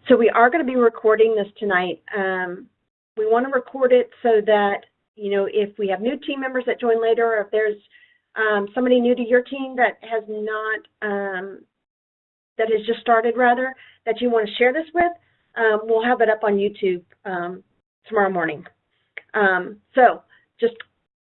So we are going to be recording this tonight. We want to record it so that, you know, if we have new team members that join later, or if there's somebody new to your team that has not, that has just started rather, that you want to share this with, we'll have it up on YouTube tomorrow morning. So just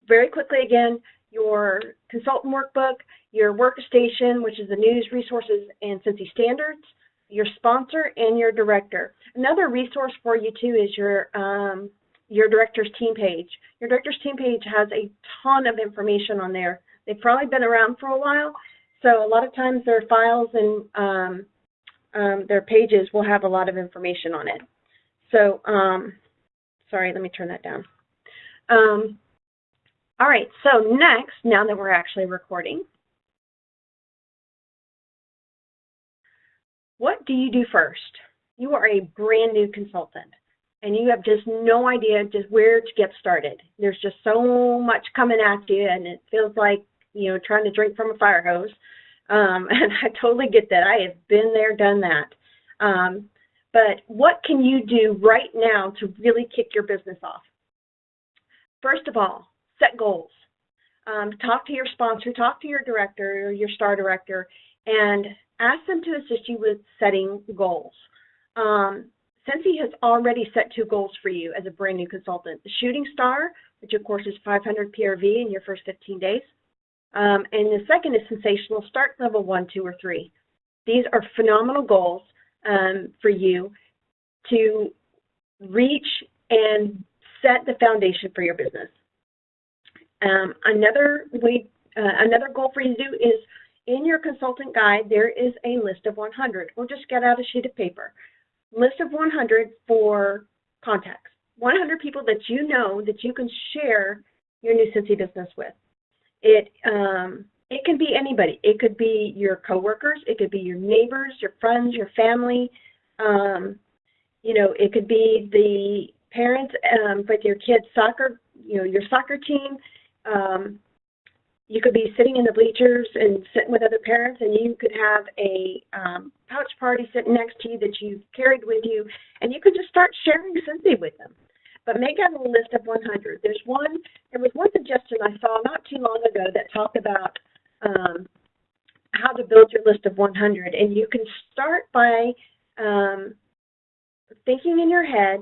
very quickly again, your consultant workbook, your workstation, which is the news, resources, and Cincy standards, your sponsor, and your director. Another resource for you too is your director's team page. Your director's team page has a ton of information on there. They've probably been around for a while, so a lot of times their files and their pages will have a lot of information on it. So, sorry, let me turn that down. All right, so next, now that we're actually recording, what do you do first? You are a brand new consultant, and you have just no idea just where to get started. There's just so much coming at you, and it feels like, you know, trying to drink from a fire hose. And I totally get that. I have been there, done that. But what can you do right now to really kick your business off? First of all, set goals. Talk to your sponsor, talk to your director or your STAR director, and ask them to assist you with setting goals. Cincy has already set 2 goals for you as a brand new consultant. The Shooting Star, which of course is 500 PRV in your first 15 days. And the second is Sensational Start Level 1, 2, or 3. These are phenomenal goals for you to reach and set the foundation for your business. Another goal for you to do is in your consultant guide, there is a list of 100, or just get out a sheet of paper. List of 100 for contacts. 100 people that you know that you can share your new Cincy business with. It can be anybody. It could be your coworkers. It could be your neighbors, your friends, your family. You know, it could be the parents with your kids' soccer, you know, your soccer team. You could be sitting in the bleachers and sitting with other parents, and you could have a pouch party sitting next to you that you've carried with you, and you could just start sharing Cincy with them. But make out a list of 100. There was one suggestion I saw not too long ago that talked about how to build your list of 100, and you can start by thinking in your head,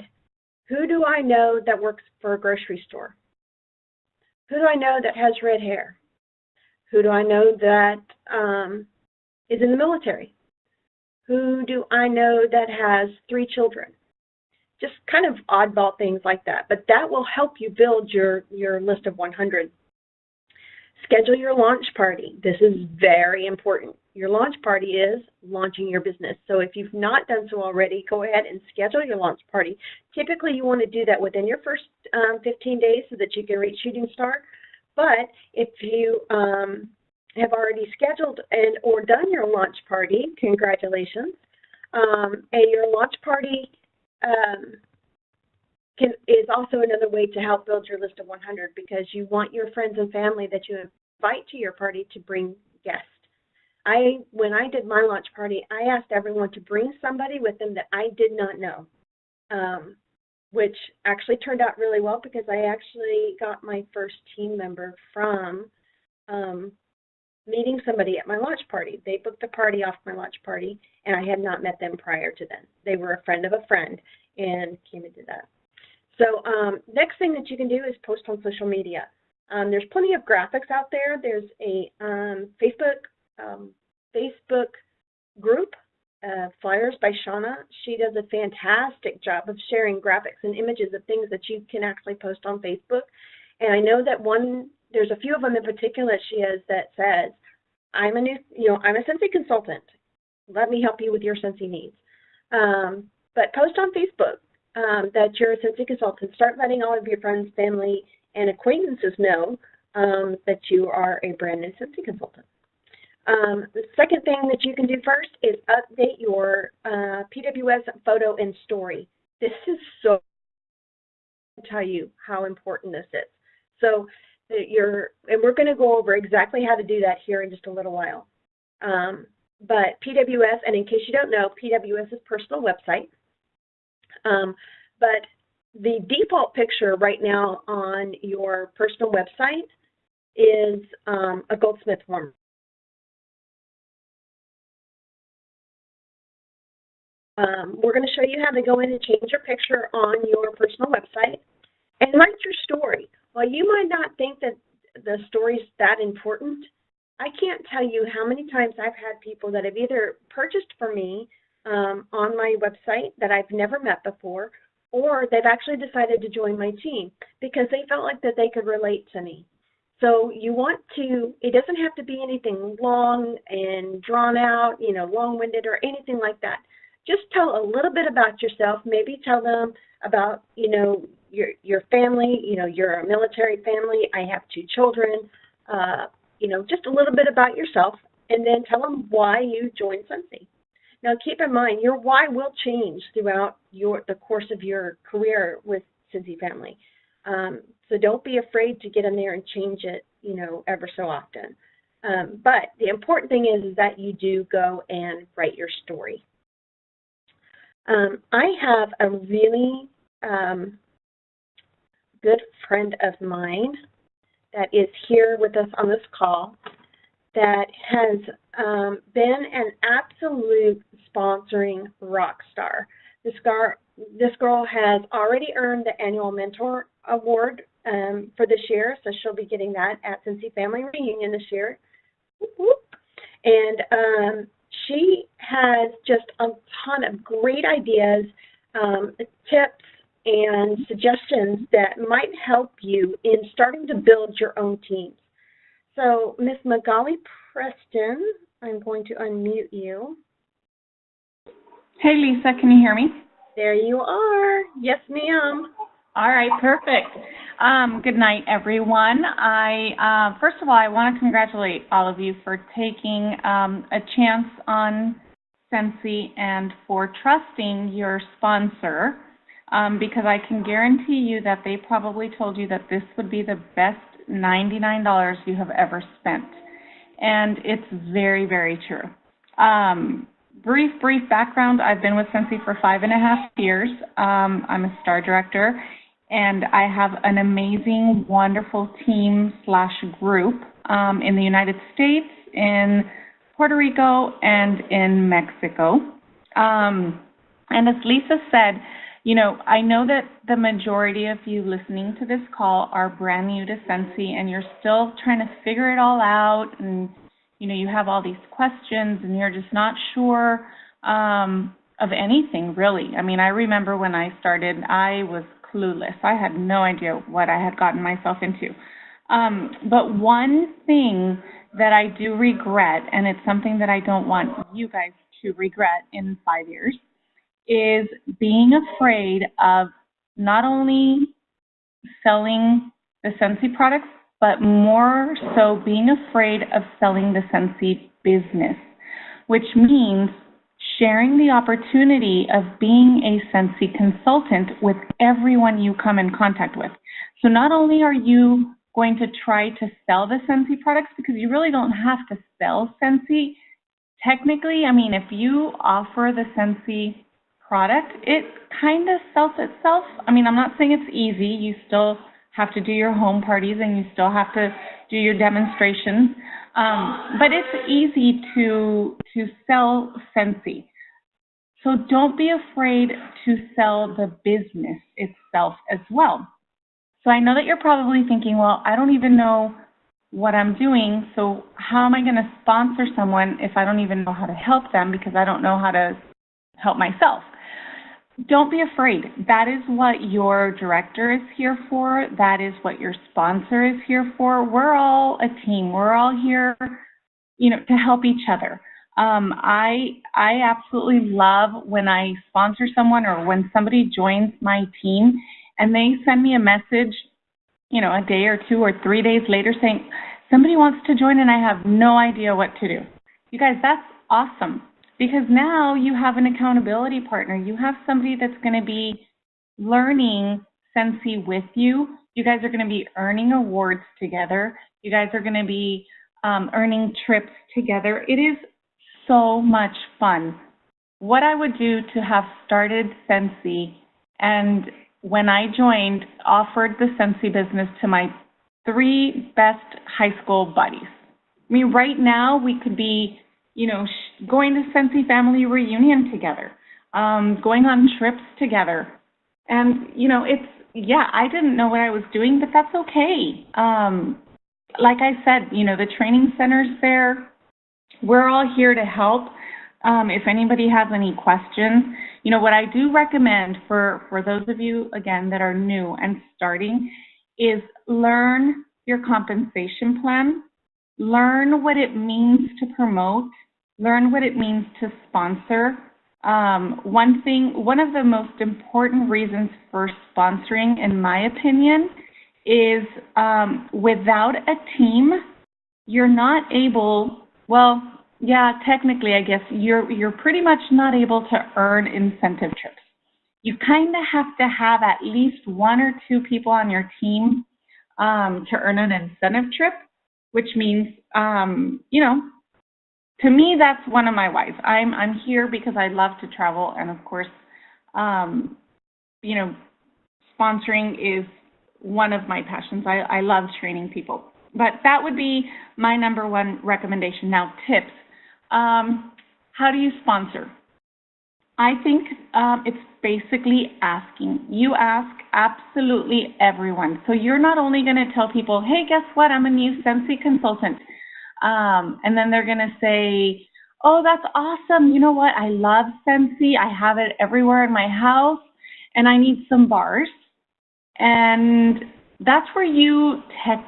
who do I know that works for a grocery store? Who do I know that has red hair? Who do I know that is in the military? Who do I know that has 3 children? Just kind of oddball things like that, but that will help you build your list of 100. Schedule your launch party. This is very important. Your launch party is launching your business. So if you've not done so already, go ahead and schedule your launch party. Typically, you want to do that within your first 15 days so that you can reach Shooting Star. But if you have already scheduled or done your launch party, congratulations. And your launch party is also another way to help build your list of 100, because you want your friends and family that you invite to your party to bring guests. When I did my launch party, I asked everyone to bring somebody with them that I did not know, which actually turned out really well, because I actually got my first team member from meeting somebody at my launch party. They booked the party off my launch party, and I had not met them prior to then. They were a friend of a friend and came and did that. So next thing that you can do is post on social media. There's plenty of graphics out there. There's a Facebook group, Flyers by Shauna. She does a fantastic job of sharing graphics and images of things that you can actually post on Facebook. And I know that there's a few of them in particular she has that says, I'm a Cincy consultant. Let me help you with your Cincy needs. But post on Facebook that you're a Cincy consultant. Start letting all of your friends, family, and acquaintances know that you are a brand new Cincy consultant. The second thing that you can do first is update your PWS photo and story. This is so, to tell you how important this is. So and we're going to go over exactly how to do that here in just a little while. But PWS, and in case you don't know, PWS is personal website. But the default picture right now on your personal website is a Goldsmith warmer. We're going to show you how to go in and change your picture on your personal website and write your story. While you might not think that the story's that important, I can't tell you how many times I've had people that have either purchased from me on my website that I've never met before, or they've actually decided to join my team because they felt like that they could relate to me. So you want to, it doesn't have to be anything long and drawn out, you know, long-winded or anything like that. Just tell a little bit about yourself. Maybe tell them about, you know, your family. You know, you're a military family. I have 2 children. You know, just a little bit about yourself, and then tell them why you joined Scentsy. Now, keep in mind, your why will change throughout the course of your career with Scentsy Family. So don't be afraid to get in there and change it, you know, ever so often. But the important thing is that you do go and write your story. I have a really good friend of mine that is here with us on this call that has been an absolute sponsoring rock star. This girl has already earned the annual mentor award for this year, so she'll be getting that at Scentsy Family Reunion this year. And she has just a ton of great ideas, tips, and suggestions that might help you in starting to build your own teams. So, Ms. Magali Preston, I'm going to unmute you. Hey, Lisa, can you hear me? There you are. Yes, ma'am. All right, perfect. Good night, everyone. First of all, I want to congratulate all of you for taking a chance on Scentsy and for trusting your sponsor, because I can guarantee you that they probably told you that this would be the best $99 you have ever spent. And it's very, very true. Brief background, I've been with Scentsy for 5.5 years. I'm a star director, and I have an amazing, wonderful team / group in the United States, in Puerto Rico, and in Mexico. And as Lisa said, you know, I know that the majority of you listening to this call are brand new to Scentsy, and you're still trying to figure it all out, and you know, you have all these questions, and you're just not sure of anything, really. I mean, I remember when I started, I was clueless. I had no idea what I had gotten myself into. But one thing that I do regret, and it's something that I don't want you guys to regret in 5 years, is being afraid of not only selling the Scentsy products, but more so being afraid of selling the Scentsy business, which means sharing the opportunity of being a Scentsy consultant with everyone you come in contact with. So not only are you going to try to sell the Scentsy products, because you really don't have to sell Scentsy. Technically, I mean, if you offer the Scentsy product, it kind of sells itself. I mean, I'm not saying it's easy. You still have to do your home parties, and you still have to do your demonstrations. But it's easy to sell Scentsy. So don't be afraid to sell the business itself as well. So I know that you're probably thinking, well, I don't even know what I'm doing, so how am I going to sponsor someone if I don't even know how to help them because I don't know how to help myself? Don't be afraid. That is what your director is here for. That is what your sponsor is here for. We're all a team. We're all here, you know, to help each other. I absolutely love when I sponsor someone or when somebody joins my team and they send me a message, you know, a day or 2 or 3 days later saying, somebody wants to join and I have no idea what to do. You guys, that's awesome. Because now you have an accountability partner. You have somebody that's going to be learning Scentsy with you. You guys are going to be earning awards together. You guys are going to be earning trips together. It is so much fun. What I would do to have started Scentsy and when I joined, offered the Sensi business to my 3 best high school buddies. I mean, right now we could be, going to Sensi family reunion together, going on trips together. And, I didn't know what I was doing, but that's okay. Like I said, the training center's there. We're all here to help. If anybody has any questions, what I do recommend for those of you, again, that are new and starting is learn your compensation plan, learn what it means to promote, learn what it means to sponsor. One of the most important reasons for sponsoring, in my opinion, is without a team, you're not able, well, yeah, technically, I guess, you're pretty much not able to earn incentive trips. You kind of have to have at least 1 or 2 people on your team to earn an incentive trip, which means, to me, that's one of my whys. I'm here because I love to travel, and of course, sponsoring is one of my passions. I love training people. But that would be my number 1 recommendation. Now, tips. How do you sponsor? I think it's basically asking. You ask absolutely everyone. So you're not only going to tell people, hey, guess what? I'm a new Sensi consultant. And then they're going to say, oh, that's awesome. You know what? I love Sensi. I have it everywhere in my house, and I need some bars. And that's where you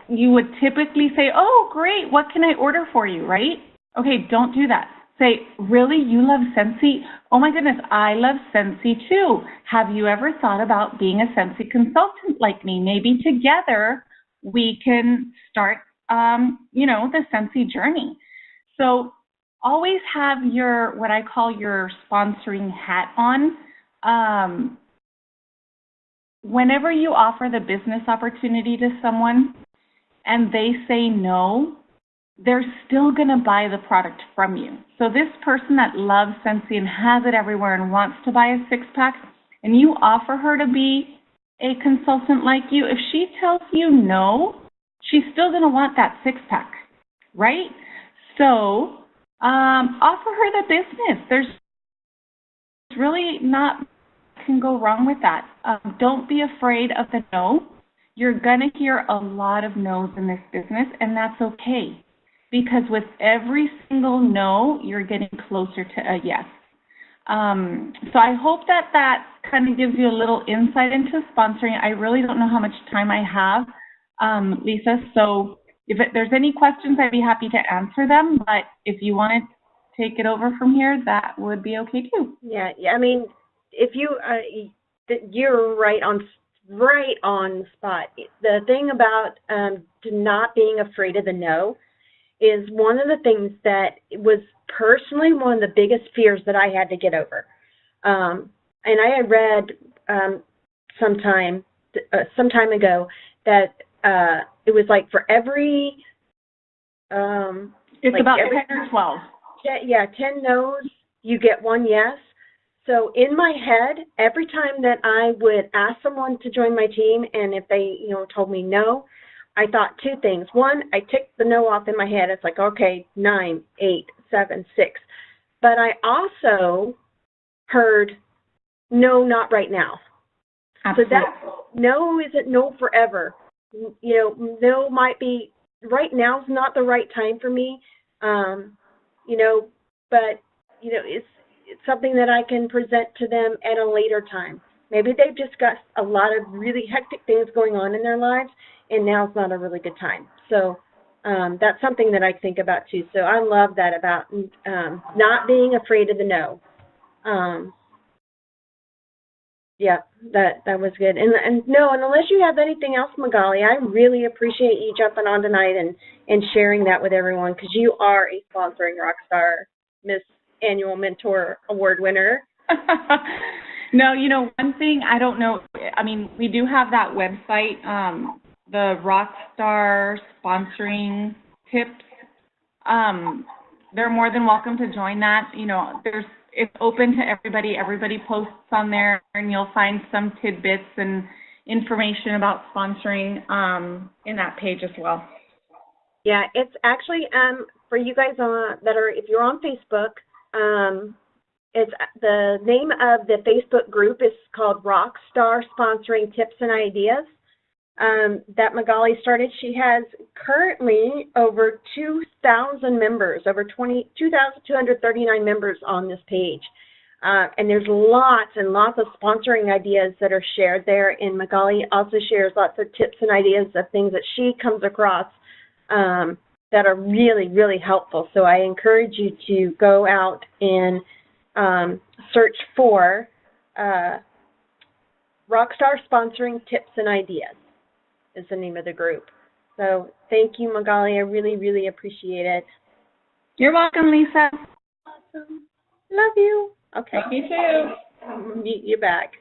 would typically say, oh, great. What can I order for you, right? Okay, don't do that. Say, really? You love Sensi? Oh my goodness, I love Sensi too. Have you ever thought about being a Sensi consultant like me? Maybe together we can start, the Sensi journey. So always have your, what I call your sponsoring hat on. Whenever you offer the business opportunity to someone and they say no, they're still going to buy the product from you. So this person that loves Sensi and has it everywhere and wants to buy a 6-pack, and you offer her to be a consultant like you, if she tells you no, she's still going to want that 6-pack, right? So offer her the business. There's really not can go wrong with that. Don't be afraid of the no. You're going to hear a lot of no's in this business, and that's okay. Because with every single no, you're getting closer to a yes. So I hope that kind of gives you a little insight into sponsoring. I really don't know how much time I have, Lisa. So if there's any questions, I'd be happy to answer them. But if you want to take it over from here, that would be okay too. Yeah. I mean, if you're right on spot. The thing about not being afraid of the no is one of the things that was personally one of the biggest fears that I had to get over. And I had read some time ago that it was like for every it's like about 10 or 12. Yeah, 10 no's, you get 1 yes. So in my head, every time that I would ask someone to join my team, and if they, told me no, I thought 2 things. 1, I ticked the no off in my head. It's like, okay, 9, 8, 7, 6. But I also heard, no, not right now. Absolutely. So that no isn't no forever. No might be, right now is not the right time for me, but, it's something that I can present to them at a later time. Maybe they've just got a lot of really hectic things going on in their lives, and now's not a really good time. So that's something that I think about too. So I love that about not being afraid of the no. Yeah, that was good. And no, and unless you have anything else, Magali, I really appreciate you jumping on tonight and sharing that with everyone, because you are a sponsoring rock star, Miss Annual Mentor Award winner. No, one thing, I don't know, I mean, we do have that website, the Rockstar Sponsoring Tips. They're more than welcome to join that. it's open to everybody. Everybody posts on there, and you'll find some tidbits and information about sponsoring in that page as well. Yeah, it's actually for you guys that are, if you're on Facebook, it's the name of the Facebook group is called Rockstar Sponsoring Tips and Ideas. That Magali started. She has currently over 2,000 members, over 2,239 members on this page. And there's lots and lots of sponsoring ideas that are shared there. And Magali also shares lots of tips and ideas of things that she comes across that are really, really helpful. So I encourage you to go out and search for Rockstar Sponsoring Tips and Ideas is the name of the group. So thank you, Magali. I really, really appreciate it. You're welcome, Lisa. Awesome. Love you. Okay. Love you too. I'll meet you back.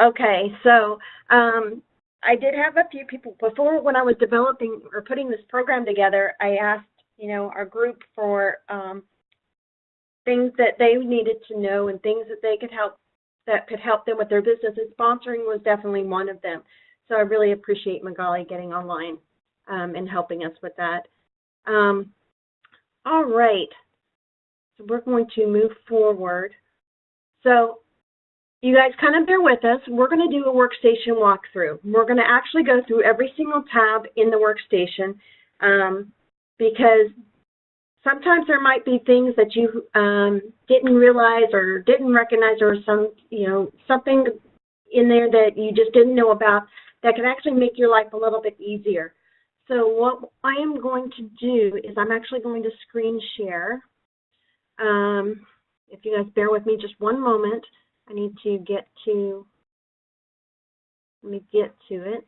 Okay, so I did have a few people before when I was developing or putting this program together. I asked, our group for things that they needed to know and things that they could help them with their business. And sponsoring was definitely one of them. So I really appreciate Magali getting online and helping us with that. All right, so we're going to move forward. So you guys kind of bear with us. We're going to do a workstation walkthrough. We're going to actually go through every single tab in the workstation because sometimes there might be things that you didn't realize or didn't recognize, or something in there that you just didn't know about that can actually make your life a little bit easier. So what I am going to do is I'm actually going to screen share. If you guys bear with me just one moment, I need to get to, let me get to it.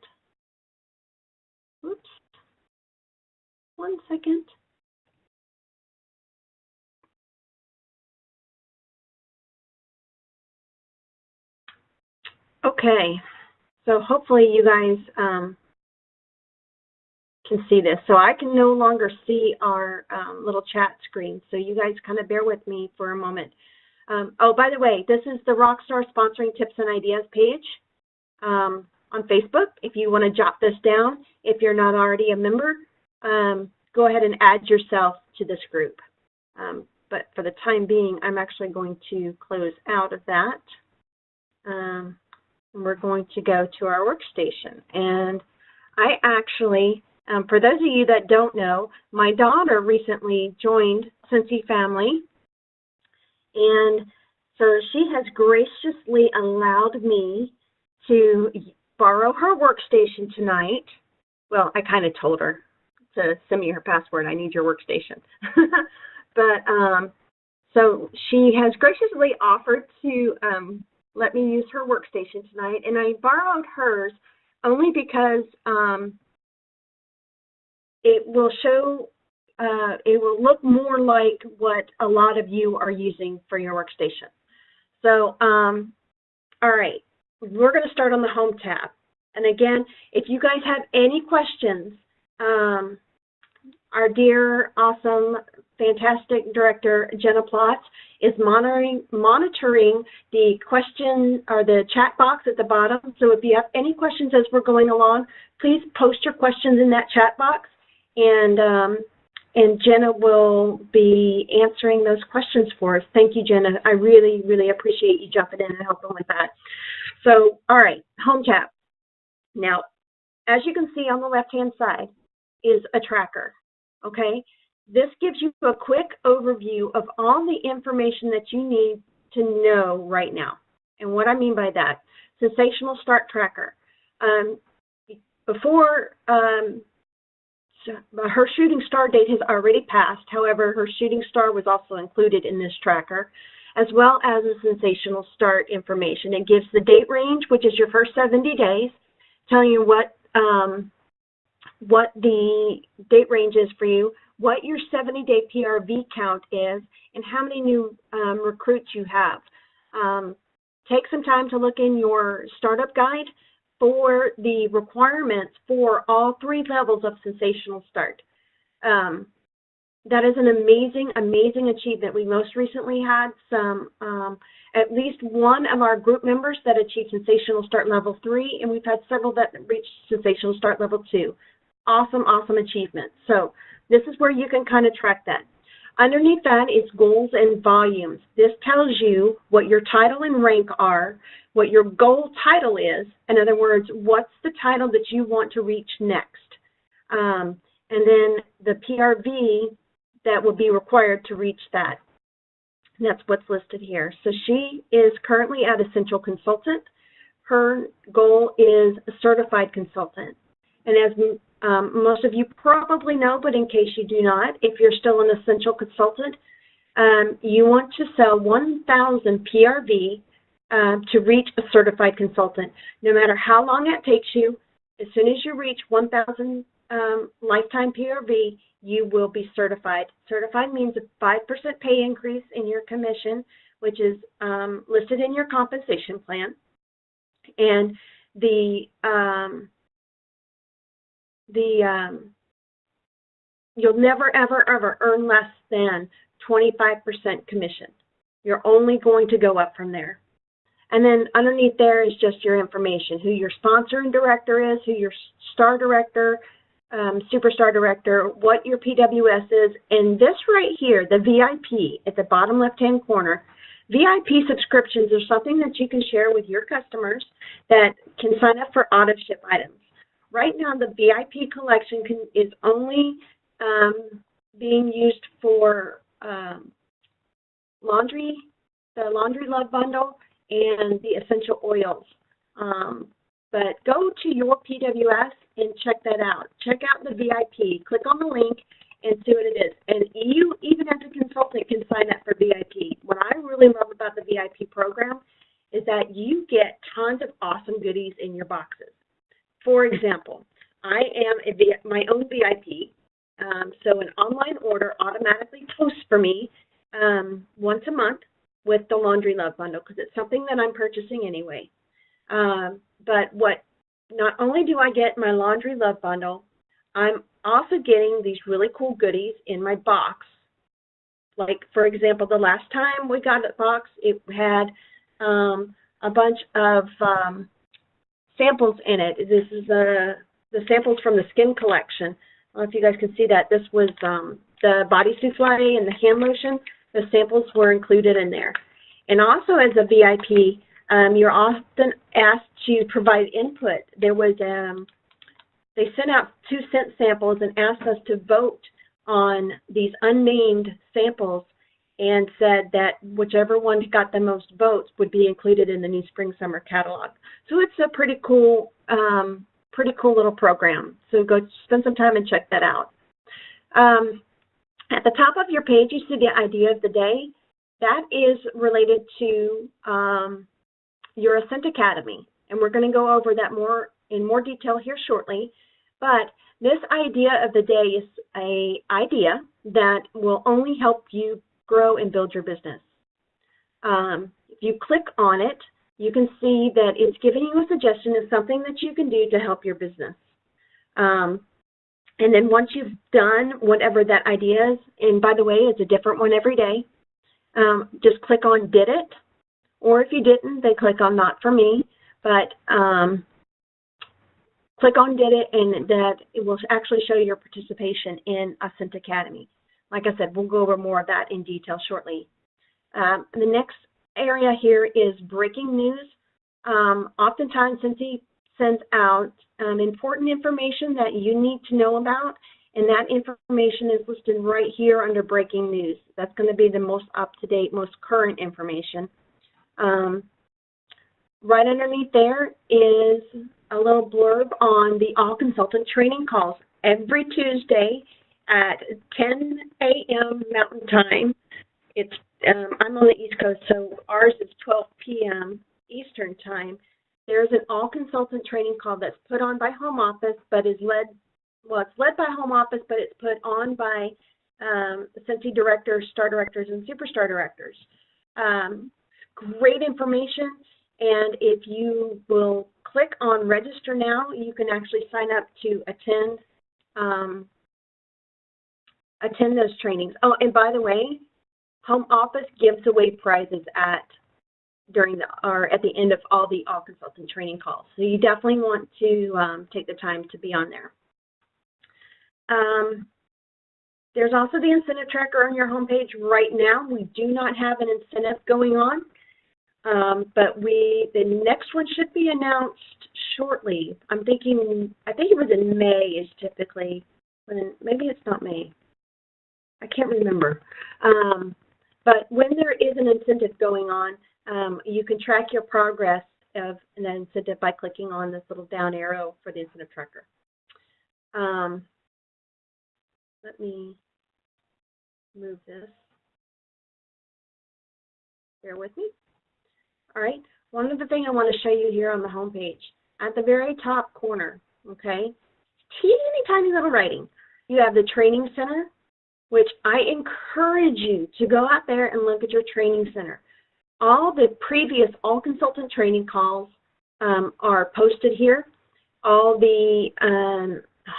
Oops, 1 second. Okay, so hopefully you guys can see this. So I can no longer see our little chat screen, so you guys kind of bear with me for a moment. Oh, by the way, this is the Rockstar Sponsoring Tips and Ideas page on Facebook. If you want to jot this down, if you're not already a member, go ahead and add yourself to this group. But for the time being, I'm actually going to close out of that. And we're going to go to our workstation. And I actually, for those of you that don't know, my daughter recently joined Cincy family. And so she has graciously allowed me to borrow her workstation tonight. Well, I kind of told her to send me her password. I need your workstation. But so she has graciously offered to let me use her workstation tonight. And I borrowed hers only because it will show, it will look more like what a lot of you are using for your workstation. So, all right, we're going to start on the Home tab. And again, if you guys have any questions, our dear, awesome, fantastic director, Jenna Plotz, is monitoring the question or the chat box at the bottom. So if you have any questions as we're going along, please post your questions in that chat box. And Jenna will be answering those questions for us. Thank you, Jenna. I really, really appreciate you jumping in and helping with that. So, all right, Home tab. Now, as you can see on the left-hand side is a tracker, okay? This gives you a quick overview of all the information that you need to know right now. And what I mean by that, Sensational Start Tracker. Her shooting star date has already passed. However, her shooting star was also included in this tracker, as well as the sensational start information. It gives the date range, which is your first 70 days, telling you what the date range is for you, what your 70-day PRV count is, and how many new recruits you have. Take some time to look in your startup guide for the requirements for all 3 levels of sensational start. That is an amazing, amazing achievement. We most recently had some, at least one of our group members that achieved Sensational Start Level 3, and we've had several that reached Sensational Start Level 2. Awesome, awesome achievement. So this is where you can kind of track that. Underneath that is goals and volumes. This tells you what your title and rank are, what your goal title is. In other words, what's the title that you want to reach next. And then the PRV that will be required to reach that. And that's what's listed here. So she is currently at Essential Consultant. Her goal is a Certified Consultant. And as most of you probably know, but in case you do not, if you're still an Essential Consultant, you want to sell 1,000 PRV to reach a Certified Consultant. No matter how long it takes you, as soon as you reach 1,000 lifetime PRV, you will be certified. Certified means a 5% pay increase in your commission, which is listed in your compensation plan. And you'll never, ever, ever earn less than 25% commission. You're only going to go up from there. And then underneath there is just your information, who your sponsor and director is, who your star director, superstar director, what your PWS is, and this right here, the VIP at the bottom left-hand corner. VIP subscriptions are something that you can share with your customers that can sign up for auto ship items. Right now, the VIP collection is only being used for the Laundry Love Bundle and the essential oils. But go to your PWS and check that out. Check out the VIP. Click on the link and see what it is. And you, even as a consultant, can sign up for VIP. What I really love about the VIP program is that you get tons of awesome goodies in your boxes. For example, I am my own VIP, so an online order automatically posts for me once a month with the Laundry Love Bundle because it's something that I'm purchasing anyway. But not only do I get my Laundry Love Bundle, I'm also getting these really cool goodies in my box. Like, for example, the last time we got a box, it had a bunch of samples in it. This is the samples from the skin collection. I don't know if you guys can see that. This was the body souffle and the hand lotion. The samples were included in there. And also as a VIP, you're often asked to provide input. There was, they sent out 2 scent samples and asked us to vote on these unnamed samples and said that whichever one got the most votes would be included in the new spring summer catalog. So it's a pretty cool little program. So go spend some time and check that out. At the top of your page, you see the idea of the day. That is related to your Ascent Academy, and we're going to go over that in more detail here shortly. But this idea of the day is an idea that will only help you grow and build your business. If you click on it, you can see that it's giving you a suggestion of something that you can do to help your business. And then once you've done whatever that idea is, and by the way, it's a different one every day, just click on Did It, or if you didn't, then click on Not For Me, but click on Did It, and that it will actually show your participation in Ascent Academy. Like I said, we'll go over more of that in detail shortly. The next area here is breaking news. Oftentimes, Cindy sends out important information that you need to know about, and that information is listed right here under breaking news. That's going to be the most up-to-date, most current information. Right underneath there is a little blurb on the All Consultant training calls. Every Tuesday at 10 a.m. Mountain Time. It's I'm on the East Coast, so ours is 12 p.m. Eastern Time. There's an All Consultant training call that's put on by Home Office, but is led, well, it's led by Home Office, but it's put on by Sensi directors, star directors, and superstar directors. Great information, and if you will click on Register Now, you can actually sign up to attend attend those trainings. Oh, and by the way, home office gives away prizes at the end of all the all consultant training calls. So you definitely want to take the time to be on there. There's also the incentive tracker on your homepage right now. We do not have an incentive going on, but the next one should be announced shortly. I think it was in May is typically, maybe it's not May. I can't remember. But when there is an incentive going on, you can track your progress of an incentive by clicking on this little down arrow for the incentive tracker. Let me move this. Bear with me. All right. One other thing I want to show you here on the home page, at the very top corner, okay, teeny tiny little writing. You have the training center, which I encourage you to go out there and look at your training center. All the previous all consultant training calls are posted here. All the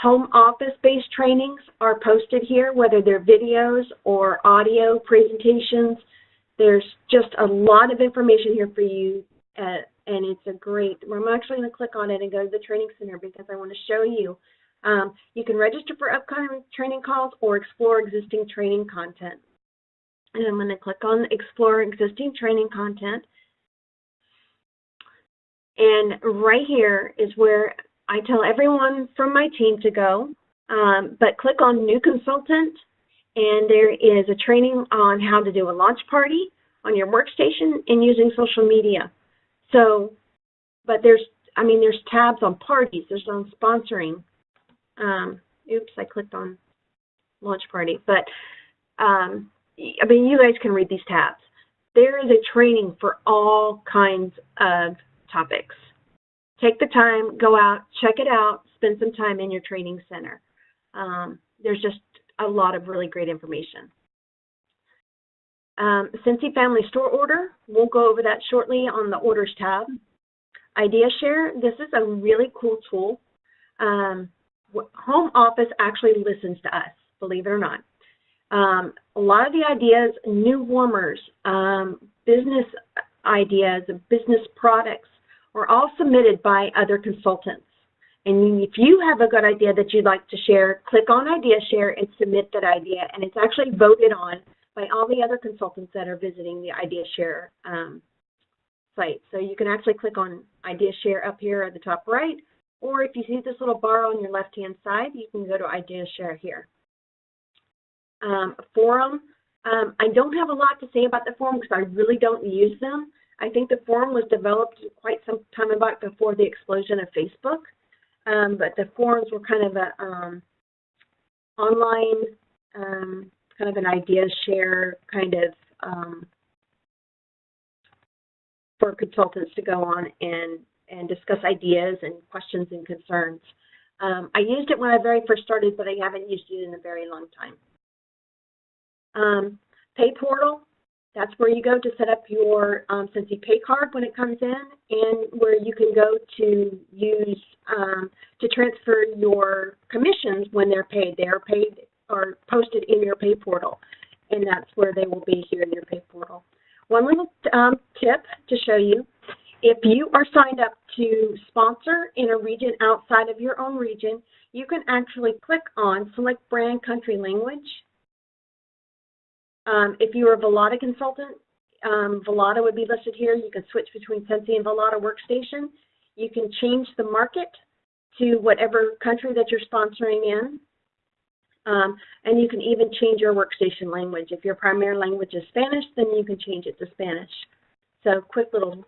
home office-based trainings are posted here, whether they're videos or audio presentations. There's just a lot of information here for you, and it's a great, I'm actually going to click on it and go to the training center because I want to show you. You can register for upcoming training calls or explore existing training content. And I'm going to click on explore existing training content. And right here is where I tell everyone from my team to go, but click on new consultant, and there is a training on how to do a launch party on your workstation and using social media. So, but there's tabs on parties, there's on sponsoring. Oops, I clicked on launch party, but you guys can read these tabs. There is a training for all kinds of topics. Take the time, go out, check it out, spend some time in your training center. There's just a lot of really great information. Scentsy Family Store Order, we'll go over that shortly on the Orders tab. Idea Share, this is a really cool tool. Home office actually listens to us, believe it or not. A lot of the ideas, new warmers, business ideas, business products, are all submitted by other consultants. And if you have a good idea that you'd like to share, click on Idea Share and submit that idea. And it's actually voted on by all the other consultants that are visiting the Idea Share site. So you can actually click on Idea Share up here at the top right, or if you see this little bar on your left-hand side, you can go to Idea Share here. Forum, I don't have a lot to say about the forum because I really don't use them. I think the forum was developed quite some time back before the explosion of Facebook, but the forums were kind of a online, kind of an idea share kind of for consultants to go on and discuss ideas and questions and concerns. I used it when I very first started, but I haven't used it in a very long time. Pay portal, that's where you go to set up your Scentsy pay card when it comes in, and where you can go to use to transfer your commissions when they're paid. They are paid or posted in your pay portal, and that's where they will be here in your pay portal. One little tip to show you, if you are signed up to sponsor in a region outside of your own region, you can actually click on Select Brand Country Language. If you are a Velada consultant, Velada would be listed here. You can switch between Scentsy and Velada Workstation. You can change the market to whatever country that you're sponsoring in. And you can even change your workstation language. If your primary language is Spanish, then you can change it to Spanish. So quick little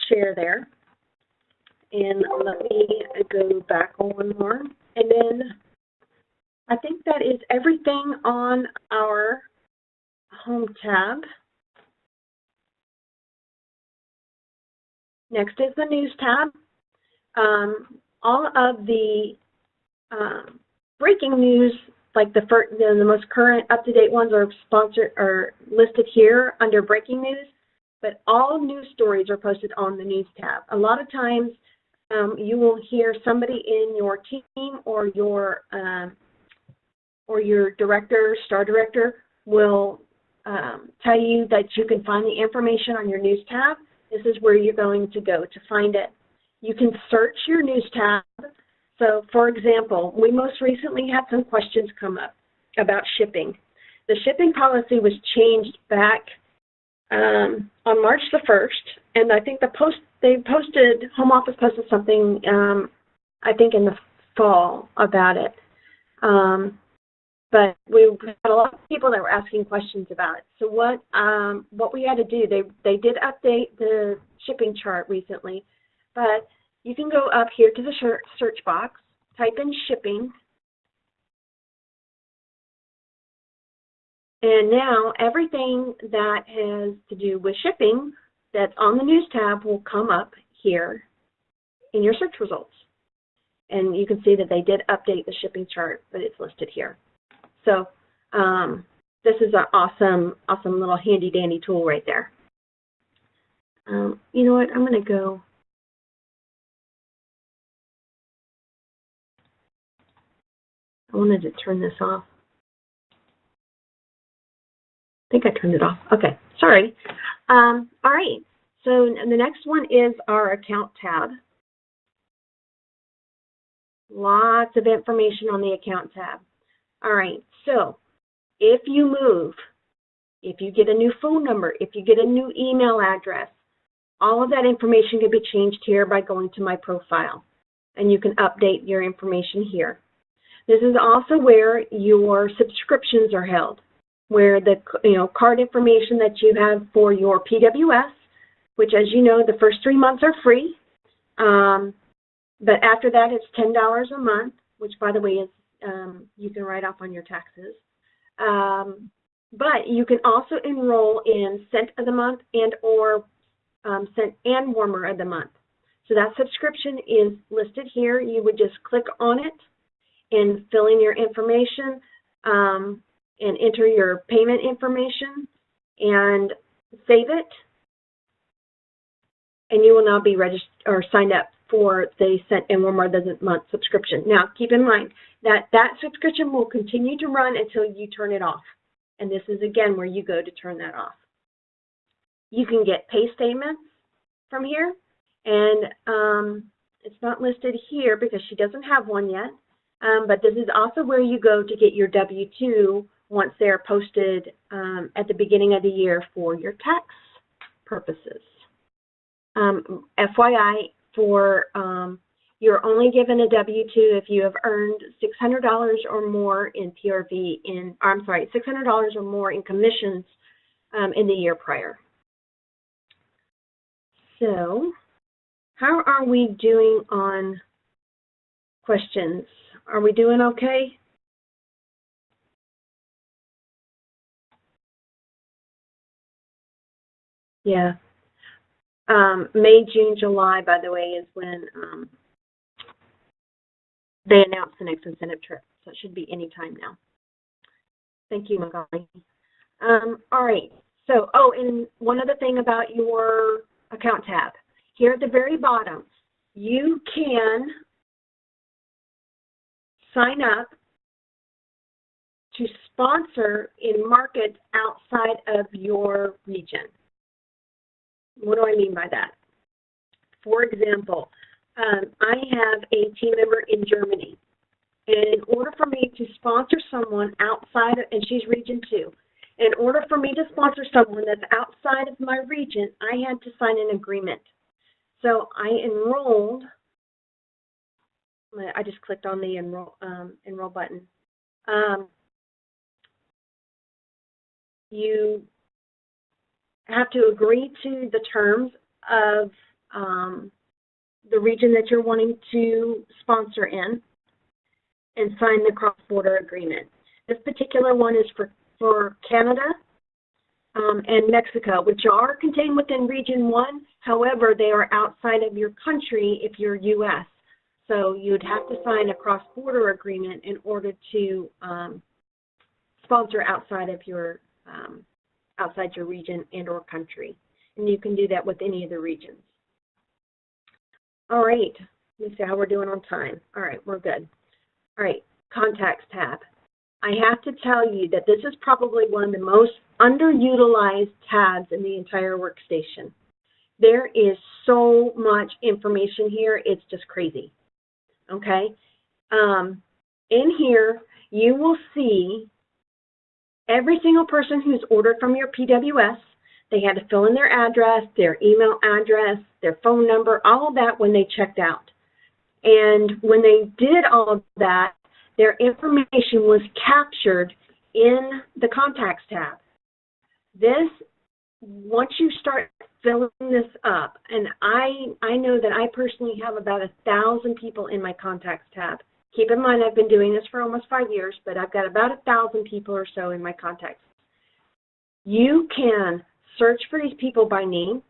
share there. And let me go back on one more. And then I think that is everything on our home tab. Next is the news tab. All of the breaking news, like the most current up-to-date ones are listed here under breaking news, but all news stories are posted on the news tab. A lot of times you will hear somebody in your team or your or your director, star director, will tell you that you can find the information on your news tab. This is where you're going to go to find it. You can search your news tab. So, for example, we most recently had some questions come up about shipping. The shipping policy was changed back on March the 1st, and I think Home Office posted something, I think in the fall about it. But we had a lot of people that were asking questions about it. So what we had to do, they did update the shipping chart recently, but you can go up here to the search box, type in shipping, and now everything that has to do with shipping that's on the news tab will come up here in your search results. And you can see that they did update the shipping chart, but it's listed here. So this is an awesome little handy dandy tool right there. You know what, I'm going to go. I wanted to turn this off. I think I turned it off. Okay, sorry. All right, so the next one is our account tab. Lots of information on the account tab. All right, so if you move, if you get a new phone number, if you get a new email address, all of that information can be changed here by going to My Profile, and you can update your information here. This is also where your subscriptions are held, where the card information that you have for your PWS, which, as you know, the first 3 months are free, but after that it's $10 a month, which, by the way, is you can write off on your taxes. But you can also enroll in Scent of the Month and or Scent and Warmer of the Month. So that subscription is listed here. You would just click on it and fill in your information and enter your payment information and save it, and you will now be registered or signed up for the Scent and Warmer of the Month subscription. Now, keep in mind that that subscription will continue to run until you turn it off, and this is again where you go to turn that off. You can get pay statements from here, and it's not listed here because she doesn't have one yet, but this is also where you go to get your W-2 once they're posted at the beginning of the year for your tax purposes. FYI, you're only given a W-2 if you have earned $600 or more in PRV $600 or more in commissions in the year prior. So, how are we doing on questions? Are we doing okay? Yeah. May, June, July, by the way, is when they announce the next incentive trip. So it should be any time now. Thank you, Magali. All right. So, and one other thing about your account tab. Here at the very bottom, you can sign up to sponsor in markets outside of your region. What do I mean by that? For example, I have a team member in Germany, and in order for me to sponsor someone outside of, and she's region 2, in order for me to sponsor someone that's outside of my region, I had to sign an agreement. So I enrolled, I just clicked on the enroll button. You have to agree to the terms of the region that you're wanting to sponsor in and sign the cross-border agreement. This particular one is for Canada and Mexico, which are contained within Region 1. However, they are outside of your country if you're U.S. So you'd have to sign a cross-border agreement in order to sponsor outside of your region and or country. And you can do that with any of the regions. All right, let me see how we're doing on time. All right, we're good. All right, contacts tab. I have to tell you that this is probably one of the most underutilized tabs in the entire workstation. There is so much information here, it's just crazy, okay? In here, you will see every single person who's ordered from your PWS. They had to fill in their address, their email address, their phone number, all of that when they checked out. And when they did all of that, their information was captured in the Contacts tab. This, once you start filling this up, and I know that I personally have about 1,000 people in my Contacts tab. Keep in mind, I've been doing this for almost 5 years, but I've got about 1,000 people or so in my contacts. You can search for these people by name.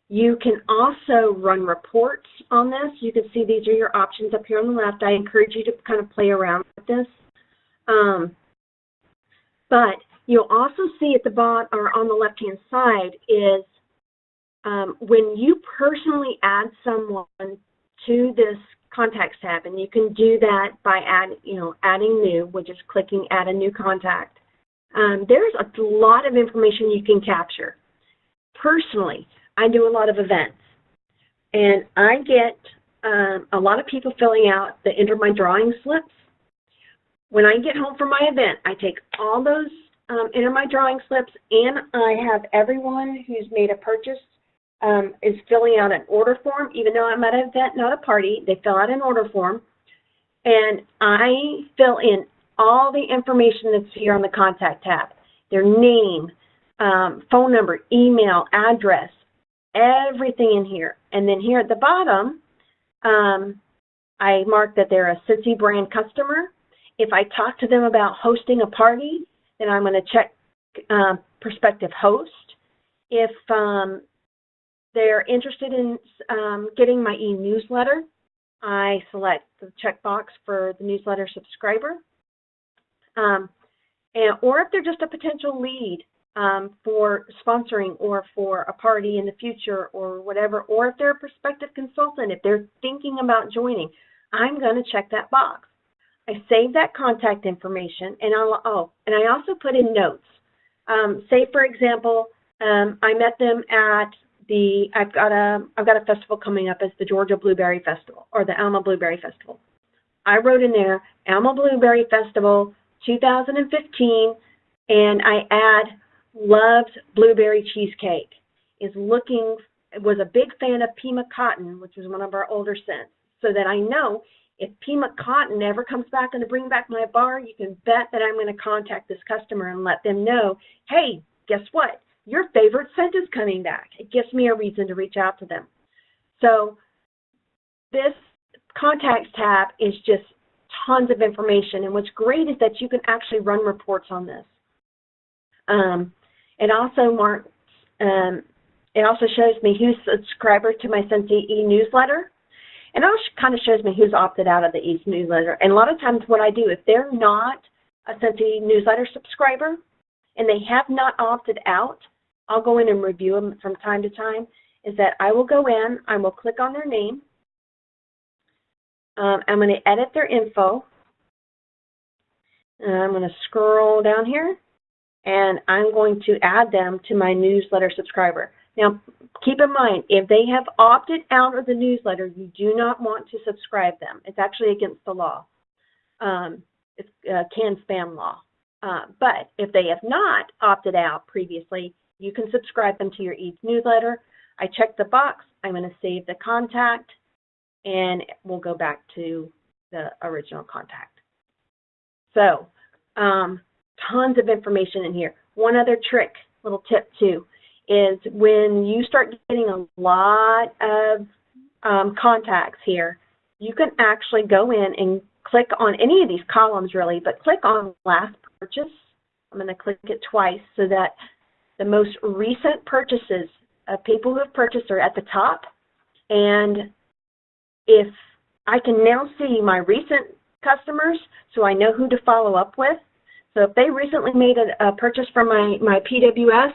You can also run reports on this. You can see these are your options up here on the left. I encourage you to kind of play around with this. But you'll also see at the bottom or on the left-hand side is when you personally add someone to this Contacts tab, and you can do that by adding new, which is clicking Add a New Contact. There's a lot of information you can capture. Personally, I do a lot of events, and I get a lot of people filling out the Enter My Drawing slips. When I get home from my event, I take all those Enter My Drawing slips, and I have everyone who's made a purchase is filling out an order form. Even though I'm at an event, not a party, they fill out an order form, and I fill in all the information that's here on the Contact tab, their name, phone number, email, address, everything in here. And then here at the bottom, I mark that they're a Cincy brand customer. If I talk to them about hosting a party, then I'm going to check prospective host. If they're interested in getting my e-newsletter, I select the checkbox for the newsletter subscriber. Or if they're just a potential lead for sponsoring or for a party in the future or whatever, or if they're a prospective consultant, if they're thinking about joining, I'm going to check that box. I save that contact information, and and I also put in notes. Say, for example, I met them at I've got a festival coming up as the Georgia Blueberry Festival or the Alma Blueberry Festival. I wrote in there Alma Blueberry Festival 2015, and I add loves blueberry cheesecake. Was a big fan of Pima Cotton, which was one of our older scents, so that I know if Pima Cotton ever comes back and to bring back my bar, you can bet that I'm going to contact this customer and let them know, hey, guess what? Your favorite scent is coming back. It gives me a reason to reach out to them. So this Contacts tab is just tons of information, and what's great is that you can actually run reports on this. It also shows me who's a subscriber to my Cincy e-newsletter, and it also kind of shows me who's opted out of the e-newsletter. And a lot of times what I do, if they're not a Cincy newsletter subscriber and they have not opted out, I'll go in and review them from time to time, is that I will go in, I will click on their name, I'm going to edit their info, I'm going to scroll down here, and I'm going to add them to my newsletter subscriber. Now, keep in mind, if they have opted out of the newsletter, you do not want to subscribe them. It's actually against the law. It's canned spam law. But if they have not opted out previously, you can subscribe them to your e-newsletter. I check the box. I'm going to save the contact, and we'll go back to the original contact. So, tons of information in here. One other trick, little tip too, is when you start getting a lot of contacts here, you can actually go in and click on any of these columns really, but click on last purchase. I'm going to click it twice so that the most recent purchases of people who have purchased are at the top. And if I can now see my recent customers, so I know who to follow up with. So if they recently made a purchase from my PWS,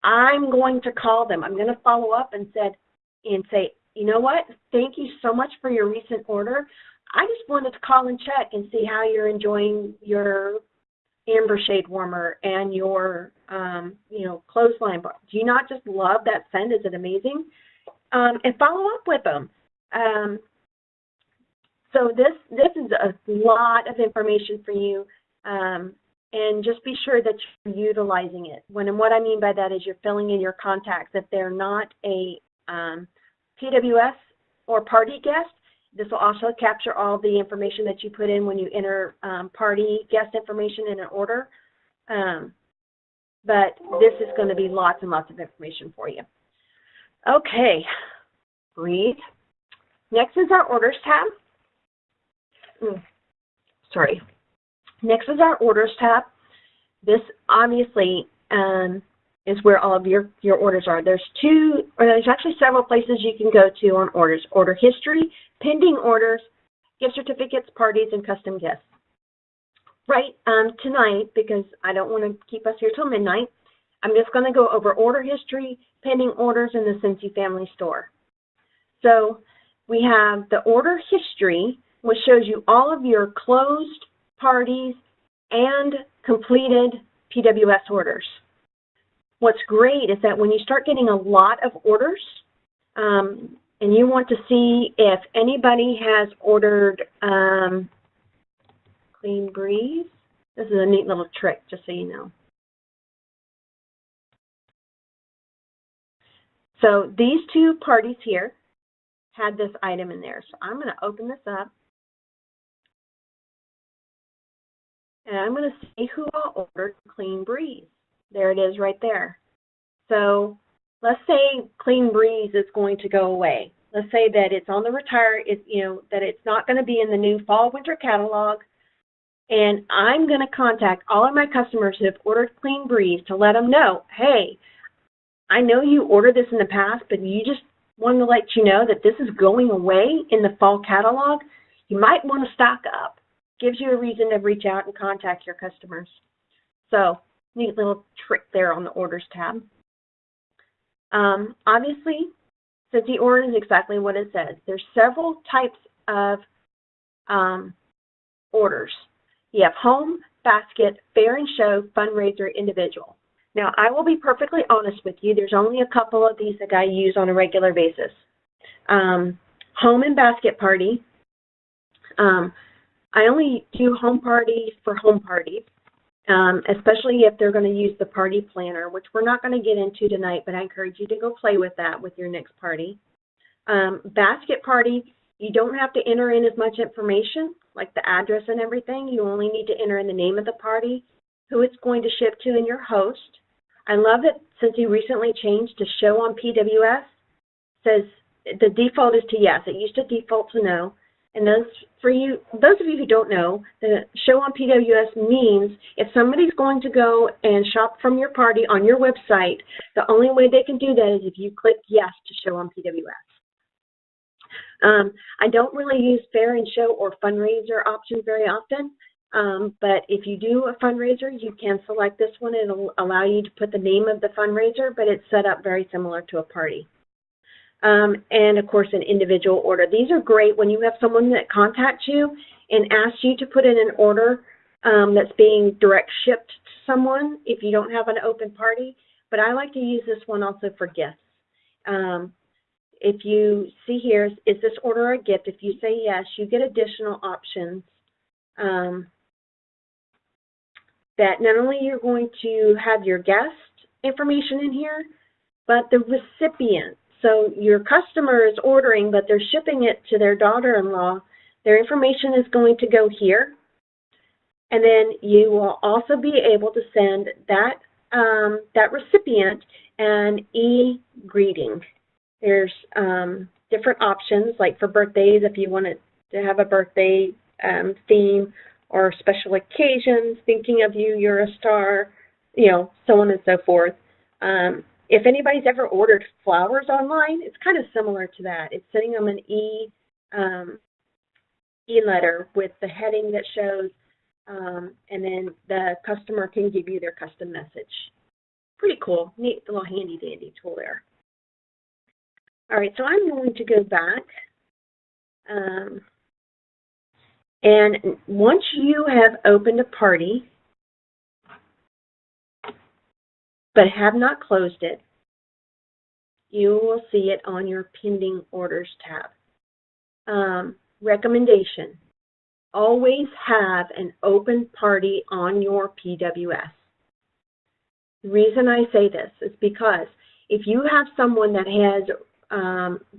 I'm going to call them. I'm going to follow up and say, you know what? Thank you so much for your recent order. I just wanted to call and check and see how you're enjoying your amber shade warmer and your, you know, clothesline bar. Do you not just love that scent? Is it amazing? And follow up with them. So this is a lot of information for you, and just be sure that you're utilizing it. And what I mean by that is you're filling in your contacts. If they're not a PWS or party guest, this will also capture all the information that you put in when you enter party guest information in an order. But this is going to be lots and lots of information for you. Okay, breathe. Next is our orders tab. Sorry. Next is our orders tab. This obviously is where all of your orders are. There's actually several places you can go to on orders. Order history, pending orders, gift certificates, parties, and custom gifts. Right tonight, because I don't want to keep us here till midnight, I'm just going to go over order history, pending orders in the Scentsy Family Store. So we have the order history, which shows you all of your closed parties and completed PWS orders. What's great is that when you start getting a lot of orders, and you want to see if anybody has ordered Clean Breeze, this is a neat little trick, just so you know. So these two parties here had this item in there. So I'm going to open this up. And I'm going to see who all ordered Clean Breeze. There it is right there. So let's say Clean Breeze is going to go away. Let's say that it's on the retire, that it's not going to be in the new fall-winter catalog. And I'm going to contact all of my customers who have ordered Clean Breeze to let them know, hey, I know you ordered this in the past, but you just wanted to let you know that this is going away in the fall catalog. You might want to stock up. Gives you a reason to reach out and contact your customers. So, neat little trick there on the orders tab. Obviously, Scentsy Order is exactly what it says. There's several types of orders. You have home, basket, fair and show, fundraiser, individual. Now, I will be perfectly honest with you. There's only a couple of these that I use on a regular basis. Home and basket party. I only do home parties for home parties, especially if they're going to use the party planner, which we're not going to get into tonight, but I encourage you to go play with that with your next party. Basket party, you don't have to enter in as much information, like the address and everything. You only need to enter in the name of the party, who it's going to ship to, and your host. I love that since you recently changed to show on PWS, says the default is to yes. It used to default to no. And those of you who don't know, the show on PWS means if somebody's going to go and shop from your party on your website, the only way they can do that is if you click yes to show on PWS. I don't really use fair and show or fundraiser options very often, but if you do a fundraiser, you can select this one. It'll allow you to put the name of the fundraiser, but it's set up very similar to a party. And of course, an individual order. These are great when you have someone that contacts you and asks you to put in an order that's being direct shipped to someone if you don't have an open party. But I like to use this one also for gifts. If you see here, is this order a gift? If you say yes, you get additional options that not only you're going to have your guest information in here, but the recipient. So your customer is ordering, but they're shipping it to their daughter-in-law. Their information is going to go here. And then you will also be able to send that recipient an e-greeting. There's different options, like for birthdays, if you wanted to have a birthday theme, or special occasions, thinking of you, you're a star, so on and so forth. If anybody's ever ordered flowers online, it's kind of similar to that. It's sending them an e-letter with the heading that shows, and then the customer can give you their custom message. Pretty cool, neat little handy-dandy tool there. All right, so I'm going to go back And once you have opened a party, but have not closed it, you will see it on your pending orders tab. Recommendation, always have an open party on your PWS. The reason I say this is because if you have someone that has,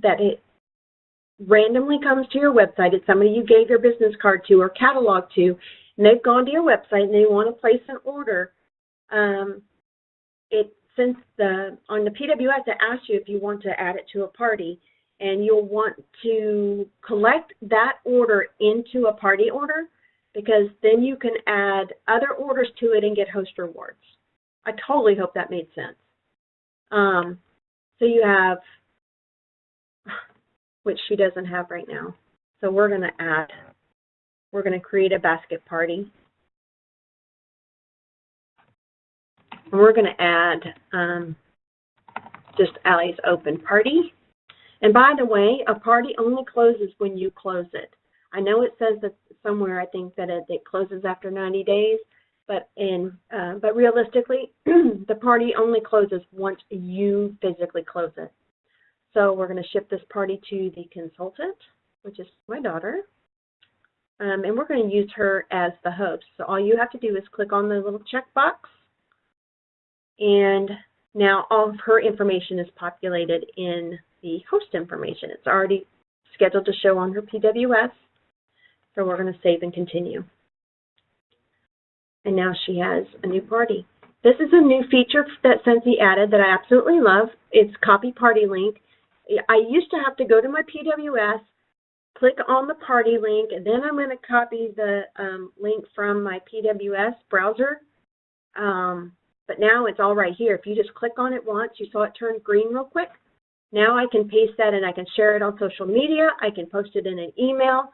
that it randomly comes to your website, it's somebody you gave your business card to or catalog to, and they've gone to your website and they want to place an order, since on the PWS it asks you if you want to add it to a party, and you'll want to collect that order into a party order, because then you can add other orders to it and get host rewards. I totally hope that made sense. So you have, which she doesn't have right now. So we're going to create a basket party. And we're going to add just Allie's open party. And by the way, a party only closes when you close it. I know it says that somewhere, I think that it closes after 90 days, but realistically, the party only closes once you physically close it. So we're going to ship this party to the consultant, which is my daughter, and we're going to use her as the host. So all you have to do is click on the little checkbox, and now all of her information is populated in the host information. It's already scheduled to show on her PWS, so we're going to save and continue. And now she has a new party. This is a new feature that Sensi added that I absolutely love. It's copy party link. I used to have to go to my PWS, click on the party link, and then I'm going to copy the link from my PWS browser. But now it's all right here. If you just click on it once, you saw it turn green real quick. Now I can paste that and I can share it on social media. I can post it in an email.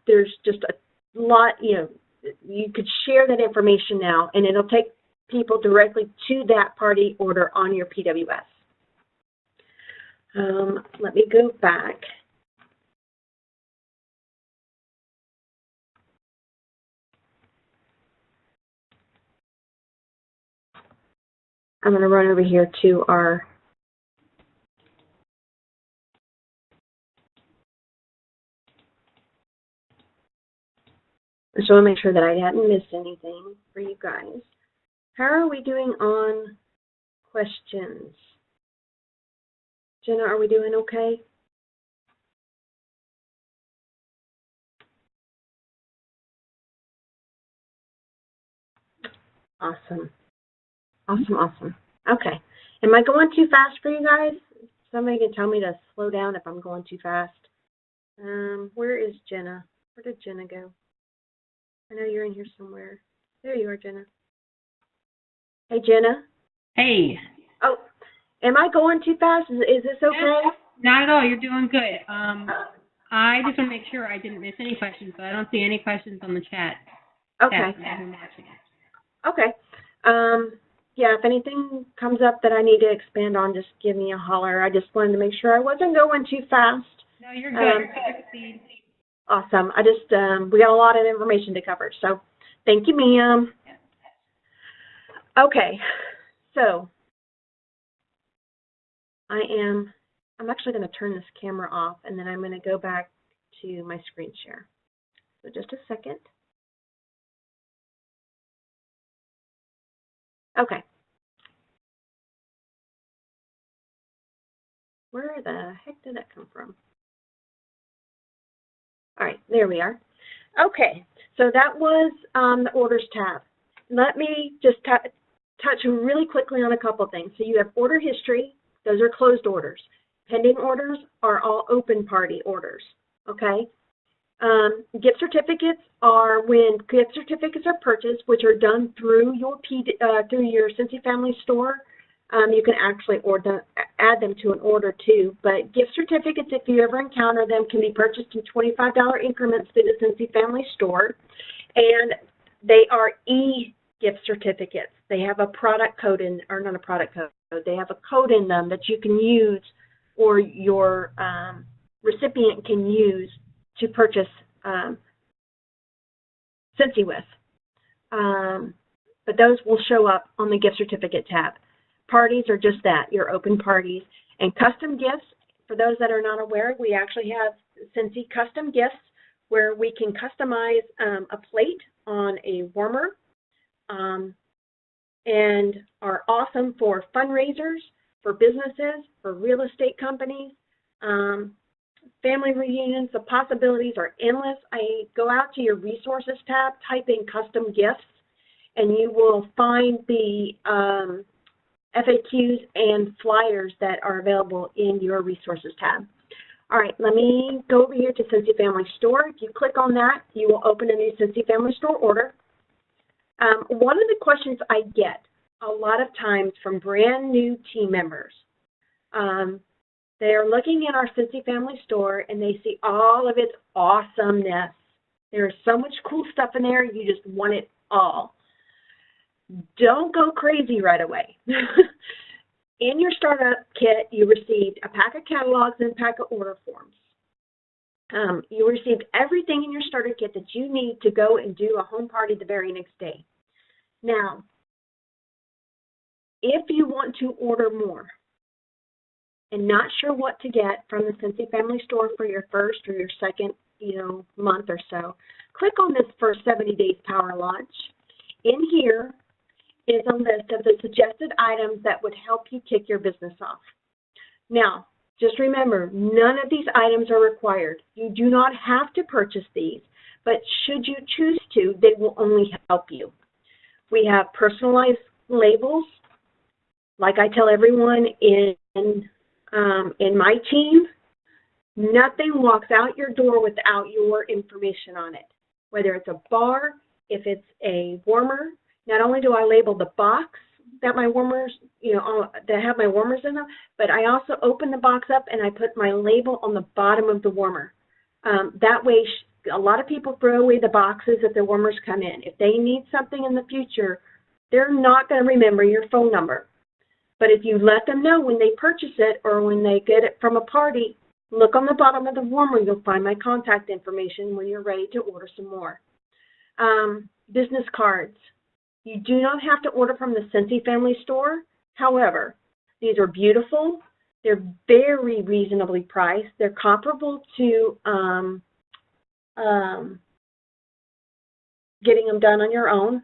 There's just a lot, you could share that information now, and it'll take people directly to that party order on your PWS. Let me go back. I'm going to run over here to our I just want to make sure that I hadn't missed anything for you guys. How are we doing on questions? Jenna, are we doing okay? Awesome. Awesome, awesome. Okay. Am I going too fast for you guys? Somebody can tell me to slow down if I'm going too fast. Where is Jenna? Where did Jenna go? I know you're in here somewhere. There you are, Jenna. Hey, Jenna. Hey. Oh, am I going too fast? Is this okay? Not at all. You're doing good. I just want to make sure I didn't miss any questions, but I don't see any questions on the chat. Okay. Okay. Yeah, if anything comes up that I need to expand on, just give me a holler. I just wanted to make sure I wasn't going too fast. No, you're good. Awesome. I just, we got a lot of information to cover, so thank you, ma'am. Okay, so I'm actually going to turn this camera off, and then I'm going to go back to my screen share. So just a second. Okay. Where the heck did that come from? All right, there we are. Okay, so that was the Orders tab. Let me just touch really quickly on a couple things. So you have order history. Those are closed orders. Pending orders are all open party orders, okay? Gift certificates are when gift certificates are purchased, which are done through your Sensi Family store. You can actually add them to an order too. But gift certificates, if you ever encounter them, can be purchased in $25 increments through the Sensi Family store, and they are e-gift certificates. They have a product code in, or not a product code. They have a code in them that you can use, or your recipient can use to purchase Scentsy with. But those will show up on the gift certificate tab. Parties are just that, your open parties. And custom gifts, for those that are not aware, we actually have Scentsy custom gifts where we can customize a plate on a warmer and are awesome for fundraisers, for businesses, for real estate companies, family reunions. The possibilities are endless. I go out to your resources tab, type in custom gifts, and you will find the FAQs and flyers that are available in your resources tab. All right, let me go over here to Scentsy Family Store. If you click on that, you will open a new Scentsy Family Store order. One of the questions I get a lot of times from brand new team members, they're looking at our Scentsy Family Store and they see all of its awesomeness. There's so much cool stuff in there, you just want it all. Don't go crazy right away. In your startup kit, you received a pack of catalogs and a pack of order forms. You received everything in your starter kit that you need to go and do a home party the very next day. Now, if you want to order more and not sure what to get from the Scentsy Family Store for your first or your second, month or so, click on this first 70 days power launch. In here is a list of the suggested items that would help you kick your business off. Now, just remember, none of these items are required. You do not have to purchase these, but should you choose to, they will only help you. We have personalized labels. Like I tell everyone in my team, nothing walks out your door without your information on it. Whether it's a bar, if it's a warmer, not only do I label the box that my warmers, that have my warmers in them, but I also open the box up and I put my label on the bottom of the warmer. That way, a lot of people throw away the boxes if their warmers come in. If they need something in the future, they're not going to remember your phone number. But if you let them know when they purchase it or when they get it from a party, look on the bottom of the warmer, you'll find my contact information when you're ready to order some more. Business cards. You do not have to order from the Scentsy Family Store. However, these are beautiful. They're very reasonably priced. They're comparable to getting them done on your own.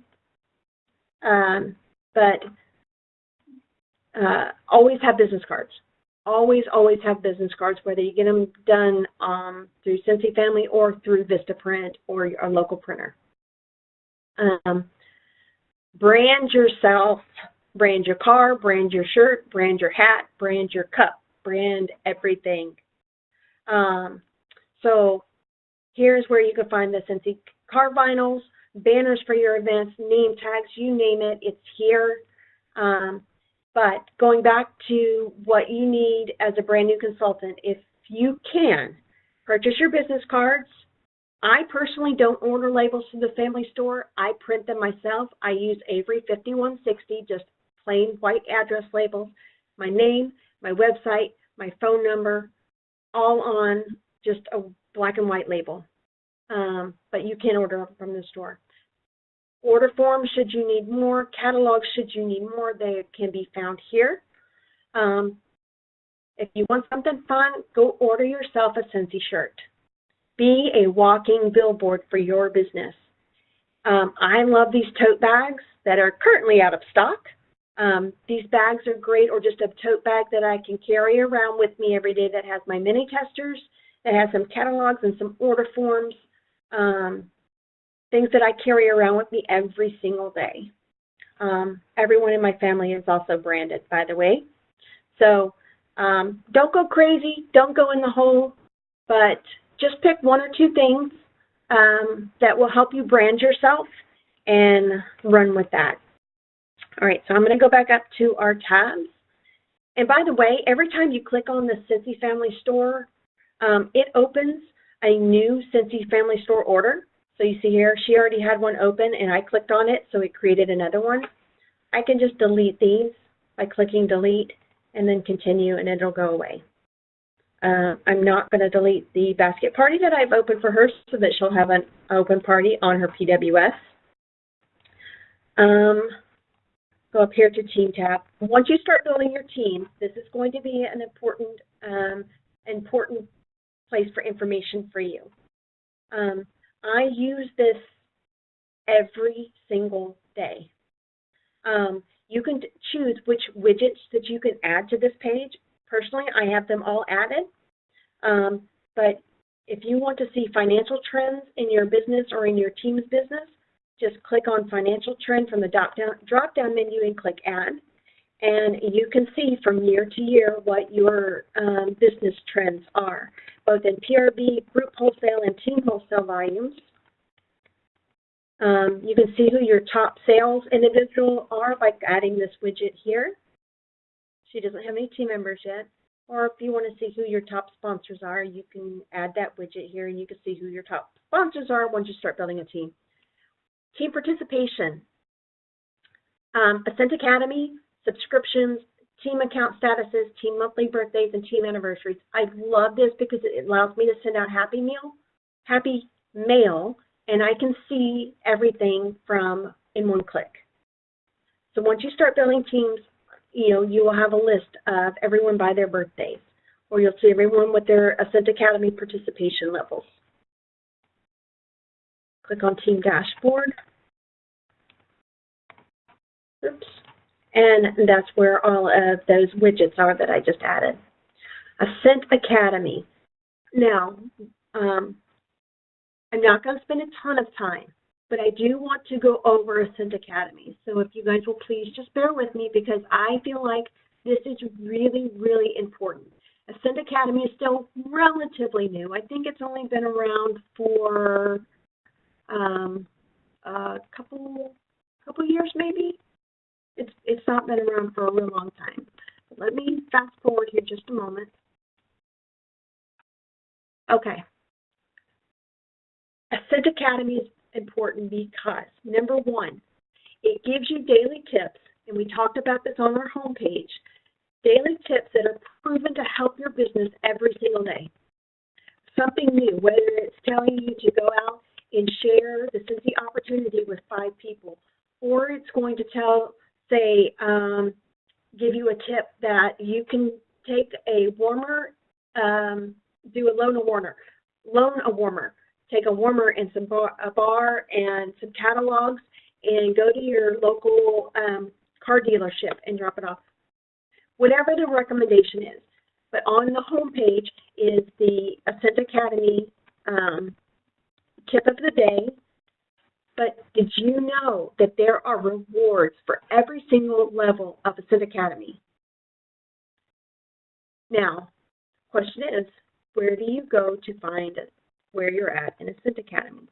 But always have business cards. Always have business cards, whether you get them done through Scentsy Family or through Vistaprint or a local printer. Brand yourself, brand your car, brand your shirt, brand your hat, brand your cup, brand everything. So here's where you can find the Scentsy car vinyls, banners for your events, name tags, you name it, it's here. But going back to what you need as a brand new consultant, if you can, purchase your business cards. I personally don't order labels from the family store. I print them myself. I use Avery 5160, just plain white address labels, my name, my website, my phone number, all on just a black and white label. But you can order from the store. Order forms should you need more, catalogs should you need more, they can be found here. If you want something fun, go order yourself a Scentsy shirt. Be a walking billboard for your business. I love these tote bags that are currently out of stock. These bags are great, or just a tote bag that I can carry around with me every day that has my mini testers, that has some catalogs and some order forms, things that I carry around with me every single day. Everyone in my family is also branded, by the way. So don't go crazy, don't go in the hole, but just pick one or two things that will help you brand yourself and run with that. All right, so I'm going to go back up to our tabs. And by the way, every time you click on the Scentsy Family Store, it opens a new Scentsy Family Store order. So you see here, she already had one open and I clicked on it, so it created another one. I can just delete these by clicking delete and then continue and it'll go away. I'm not going to delete the basket party that I've opened for her so that she'll have an open party on her PWS. Go up here to Team tab. Once you start building your team, this is going to be an important place for information for you. I use this every single day. You can choose which widgets that you can add to this page. Personally, I have them all added. But if you want to see financial trends in your business or in your team's business, just click on Financial Trend from the drop-down menu and click Add. And you can see from year to year what your business trends are, both in PRB, group wholesale, and team wholesale volumes. You can see who your top sales individual are by adding this widget here. She doesn't have any team members yet. Or if you want to see who your top sponsors are, you can add that widget here and you can see who your top sponsors are once you start building a team. Team participation, Ascent Academy, subscriptions, team account statuses, team monthly birthdays, and team anniversaries. I love this because it allows me to send out happy mail, and I can see everything in one click. So once you start building teams, you will have a list of everyone by their birthdays, or you'll see everyone with their Ascent Academy participation levels. Click on Team Dashboard. Oops. And that's where all of those widgets are that I just added. Ascent Academy. Now, I'm not going to spend a ton of time, but I do want to go over Ascent Academy. So if you guys will please just bear with me because I feel like this is really, really important. Ascent Academy is still relatively new. I think it's only been around for a couple years maybe. It's not been around for a real long time. But let me fast forward here just a moment. Okay. Ascent Academy is important because, number one, it gives you daily tips, and we talked about this on our homepage, daily tips that are proven to help your business every single day. Something new, whether it's telling you to go out and share the Cincy opportunity with 5 people, or it's going to give you a tip that you can take a warmer, loan a warmer. Take a warmer and a bar and some catalogs and go to your local car dealership and drop it off. Whatever the recommendation is. But on the home page is the Ascent Academy tip of the day. But did you know that there are rewards for every single level of Ascent Academy? Now, question is, where do you go to find where you're at in Ascent Academy?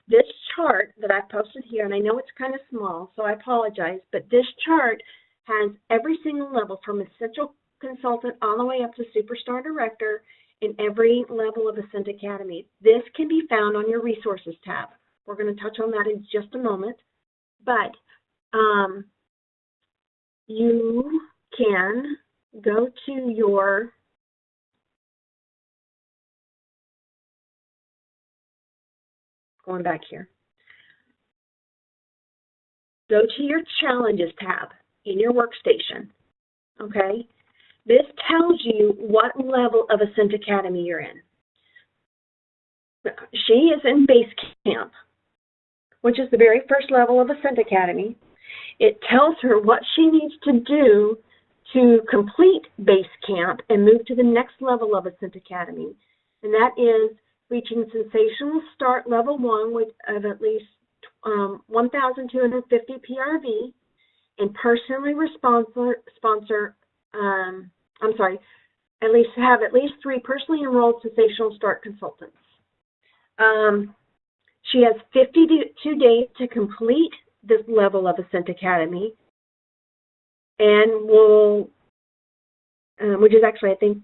This chart that I posted here, and I know it's kind of small, so I apologize, but this chart has every single level from Essential Consultant all the way up to Superstar Director in every level of Ascent Academy. This can be found on your Resources tab. We're going to touch on that in just a moment, but you can go to your going back here. Go to your Challenges tab in your Workstation, okay? This tells you what level of Ascent Academy you're in. She is in Base Camp, which is the very first level of Ascent Academy. It tells her what she needs to do to complete Base Camp and move to the next level of Ascent Academy, and that is reaching Sensational Start Level 1 with at least 1,250 PRV and personally have at least 3 personally enrolled Sensational Start consultants. She has 52 days to complete this level of Ascent Academy, and which is actually, I think,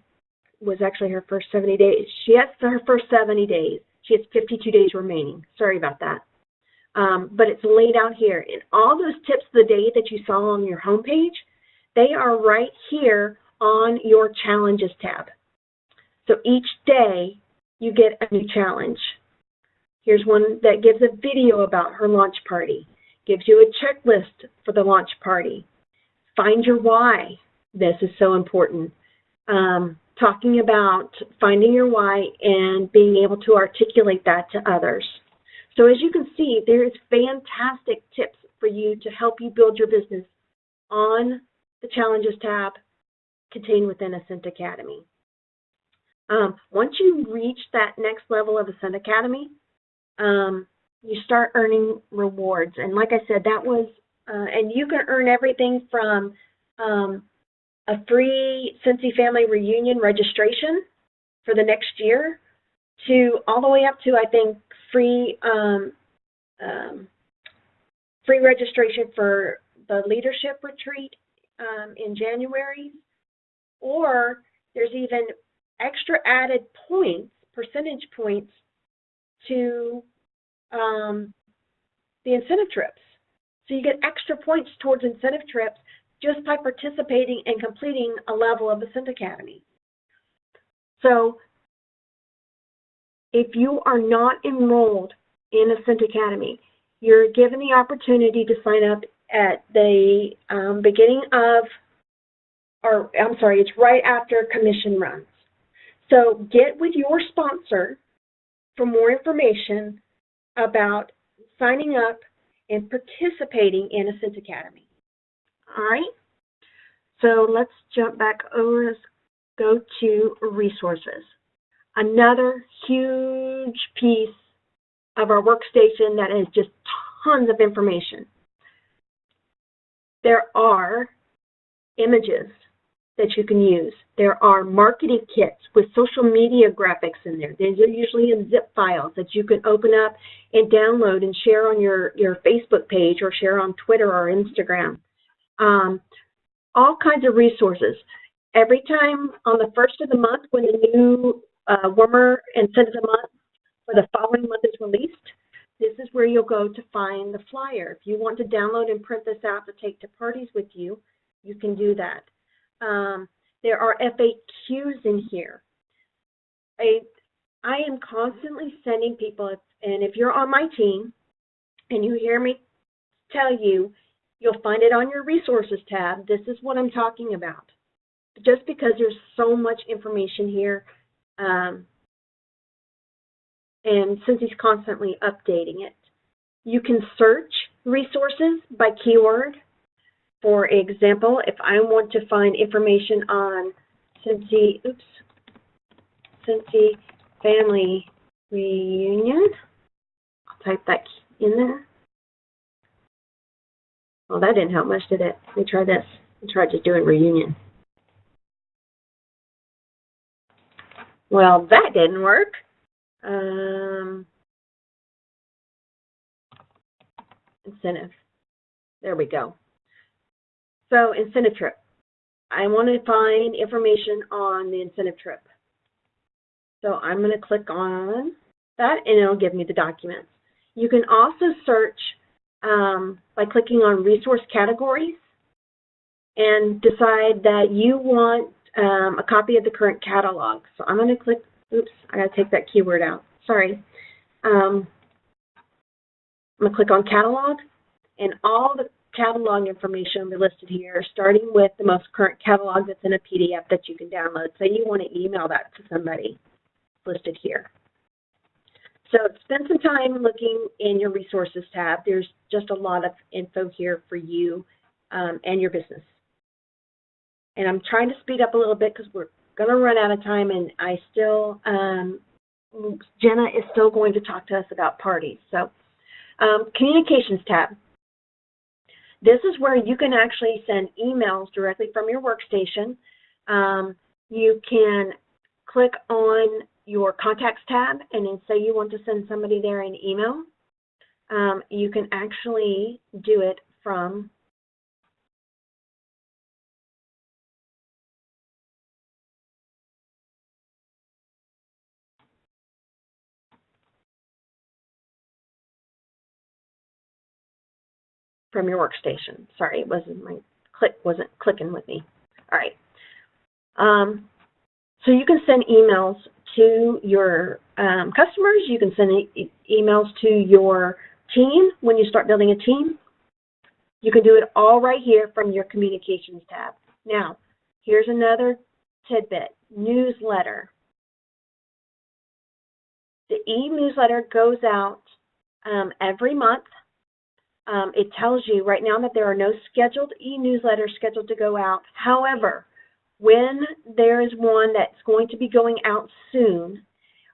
was actually her first 70 days. She has her first 70 days. She has 52 days remaining. Sorry about that. But it's laid out here. And all those tips of the day that you saw on your homepage, they are right here on your Challenges tab. So each day you get a new challenge. Here's one that gives a video about her launch party, gives you a checklist for the launch party. Find your why. This is so important. Talking about finding your why and being able to articulate that to others. So as you can see, there is fantastic tips for you to help you build your business on the Challenges tab contained within Ascent Academy. Once you reach that next level of Ascent Academy, you start earning rewards. And like I said, that was, and you can earn everything from a free Cincy Family Reunion registration for the next year to all the way up to, I think, free registration for the leadership retreat in January, or there's even extra added points, percentage points, to the incentive trips. So you get extra points towards incentive trips just by participating and completing a level of Ascent Academy. So if you are not enrolled in Ascent Academy, you're given the opportunity to sign up at the beginning of, or I'm sorry, it's right after commission runs. So get with your sponsor for more information about signing up and participating in Ascent Academy. All right, so let's jump back over. Let's go to resources. Another huge piece of our workstation that has just tons of information. There are images that you can use. There are marketing kits with social media graphics in there. These are usually in zip files that you can open up and download and share on your Facebook page or share on Twitter or Instagram. All kinds of resources. Every time on the first of the month when the new warmer incentive of the month for the following month is released, this is where you'll go to find the flyer. If you want to download and print this out to take to parties with you, you can do that. There are FAQs in here. I am constantly sending people, and if you're on my team and you hear me tell you, you'll find it on your resources tab. This is what I'm talking about. Just because there's so much information here, and since he's constantly updating it, you can search resources by keyword. For example, if I want to find information on Cincy Family Reunion, I'll type that in there. Well, that didn't help much, did it? Let me try this. I tried just doing reunion. Well, that didn't work. Incentive. There we go. So incentive trip. I want to find information on the incentive trip. So I'm going to click on that and it'll give me the documents. You can also search by clicking on resource categories and decide that you want a copy of the current catalog. So I'm going to click, oops, I got to take that keyword out. Sorry. I'm going to click on catalog, and all the catalog information will be listed here, starting with the most current catalog that's in a PDF that you can download. Say you want to email that to somebody, listed here. So spend some time looking in your resources tab. There's just a lot of info here for you and your business. And I'm trying to speed up a little bit because we're going to run out of time, and I still, Jenna is still going to talk to us about parties. So communications tab. This is where you can actually send emails directly from your workstation. You can click on your contacts tab and then say you want to send somebody there an email. You can actually do it from your workstation. Sorry, it wasn't, my click wasn't clicking with me. All right. So you can send emails to your customers. You can send emails to your team when you start building a team. You can do it all right here from your communications tab. Now, here's another tidbit, newsletter. The e-newsletter goes out every month. It tells you right now that there are no scheduled e-newsletters scheduled to go out. However, when there is one that's going to be going out soon,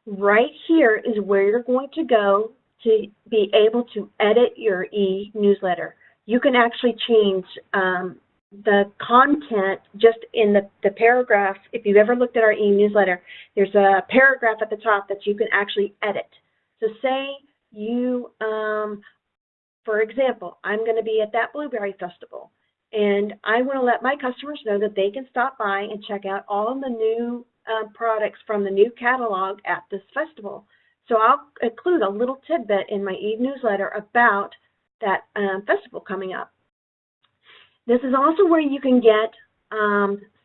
right here is where you're going to go to be able to edit your e-newsletter. You can actually change the content just in the paragraph. If you've ever looked at our e-newsletter, there's a paragraph at the top that you can actually edit. So say you, for example, I'm going to be at that Blueberry Festival, and I want to let my customers know that they can stop by and check out all of the new products from the new catalog at this festival. So I'll include a little tidbit in my e-newsletter about that festival coming up. This is also where you can get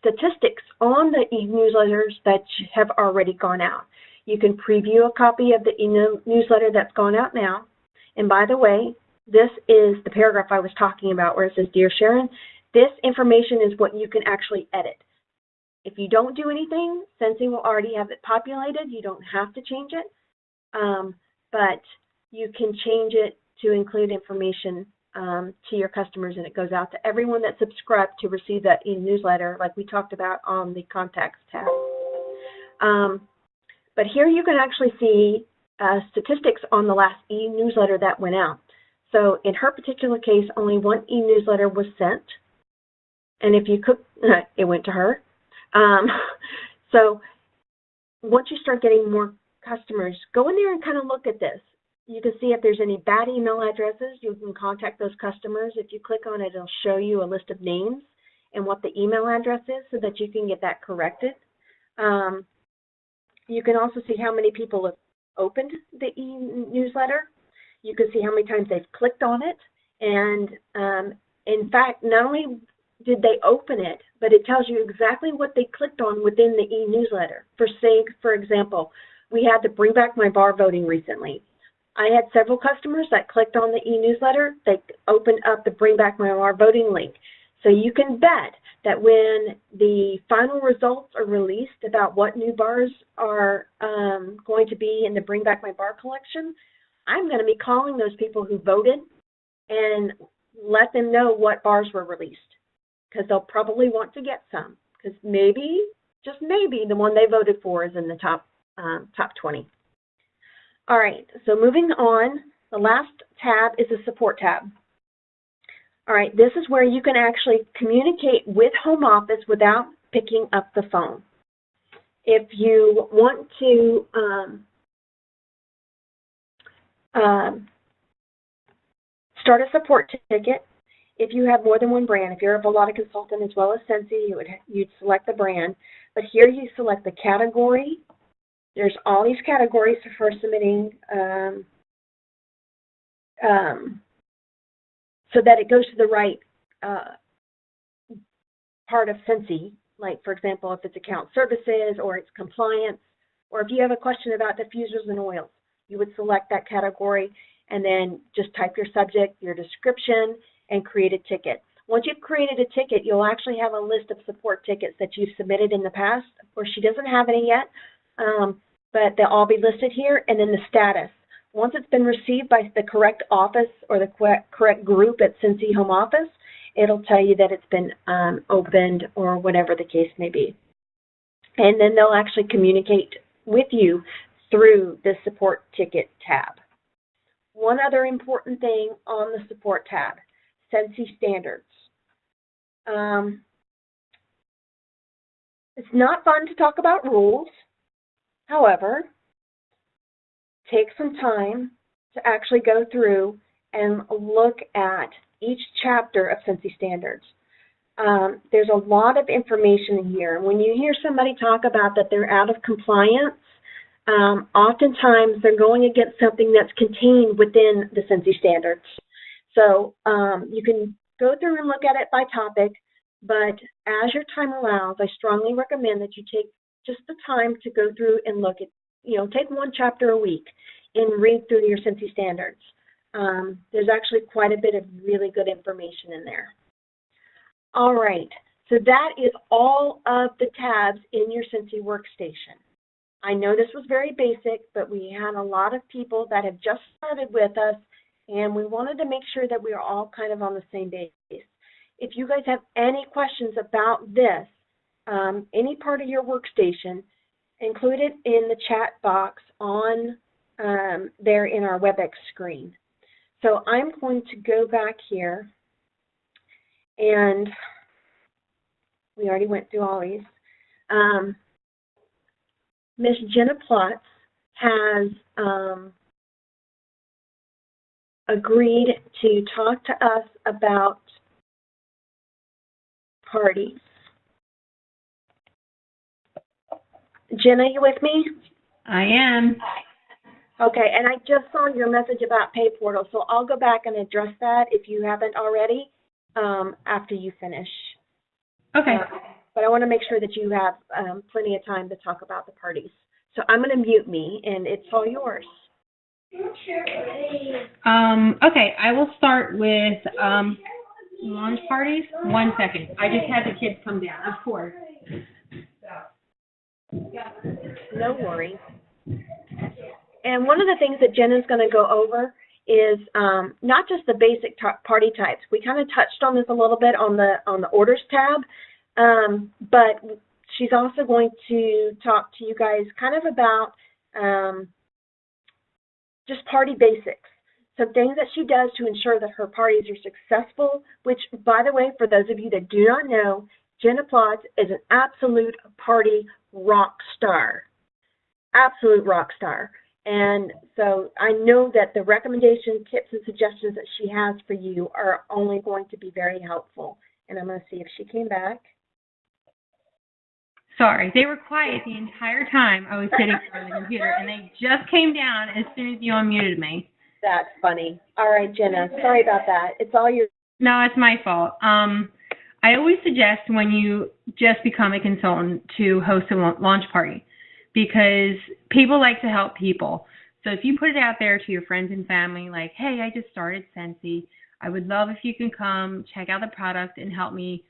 statistics on the e-newsletters that have already gone out. You can preview a copy of the e-newsletter that's gone out now. And by the way, this is the paragraph I was talking about where it says, Dear Sharon, this information is what you can actually edit. If you don't do anything, Scentsy will already have it populated. You don't have to change it, but you can change it to include information to your customers, and it goes out to everyone that's subscribed to receive that e-newsletter like we talked about on the Contacts tab. But here you can actually see statistics on the last e-newsletter that went out. So in her particular case, only one e-newsletter was sent, and if you could, it went to her. So once you start getting more customers, go in there and kind of look at this. You can see if there's any bad email addresses, you can contact those customers. If you click on it, it'll show you a list of names and what the email address is so that you can get that corrected. You can also see how many people have opened the e-newsletter. You can see how many times they've clicked on it. And in fact, not only did they open it, but it tells you exactly what they clicked on within the e-newsletter. For example, we had the Bring Back My Bar voting recently. I had several customers that clicked on the e-newsletter. They opened up the Bring Back My Bar voting link. So you can bet that when the final results are released about what new bars are going to be in the Bring Back My Bar collection, I'm going to be calling those people who voted and let them know what bars were released, because they'll probably want to get some, because maybe, just maybe, the one they voted for is in the top 20. All right, so moving on, the last tab is the support tab. All right, this is where you can actually communicate with home office without picking up the phone. If you want to start a support ticket, if you have more than one brand, if you're a Volata consultant as well as Scentsy, you'd select the brand. But here you select the category. There's all these categories for submitting so that it goes to the right part of Scentsy. Like, for example, if it's account services or it's compliance, or if you have a question about diffusers and oils, you would select that category and then just type your subject, your description, and create a ticket. Once you've created a ticket, you'll actually have a list of support tickets that you've submitted in the past. Of course, she doesn't have any yet, but they'll all be listed here, and then the status. Once it's been received by the correct office or the correct group at Scentsy Home Office, it'll tell you that it's been opened or whatever the case may be. And then they'll actually communicate with you through the support ticket tab. One other important thing on the support tab, Scentsy standards. It's not fun to talk about rules. However, take some time to actually go through and look at each chapter of Scentsy standards. There's a lot of information in here. When you hear somebody talk about that they're out of compliance, oftentimes they're going against something that's contained within the Scentsy standards. So you can go through and look at it by topic, but as your time allows, I strongly recommend that you take just the time to go through and look at, take one chapter a week and read through your Scentsy standards. There's actually quite a bit of really good information in there. All right, so that is all of the tabs in your Scentsy workstation. I know this was very basic, but we had a lot of people that have just started with us, and we wanted to make sure that we are all kind of on the same base. If you guys have any questions about this, any part of your workstation, include it in the chat box on there in our WebEx screen. So I'm going to go back here, and we already went through all these. Miss Jenna Plotz has agreed to talk to us about parties. Jenna, you with me? I am. Okay, and I just saw your message about Pay Portal, so I'll go back and address that if you haven't already after you finish. Okay. But I want to make sure that you have plenty of time to talk about the parties. So I'm going to mute me, and it's all yours. Okay, I will start with launch parties. 1 second. I just had the kids come down, of course. No worries. And one of the things that Jenna's going to go over is not just the basic party types. We kind of touched on this a little bit on the orders tab, but she's also going to talk to you guys kind of about just party basics. Some things that she does to ensure that her parties are successful, which, by the way, for those of you that do not know, Jenna Plotz is an absolute party rock star. Absolute rock star. And so I know that the recommendation, tips, and suggestions that she has for you are only going to be very helpful. And I'm going to see if she came back. Sorry, they were quiet the entire time I was sitting on the computer, and they just came down as soon as you unmuted me. That's funny. All right, Jenna, sorry about that. It's all your... No, it's my fault. I always suggest when you just become a consultant to host a launch party, because people like to help people. So if you put it out there to your friends and family, like, hey, I just started Scentsy. I would love if you can come check out the product and help me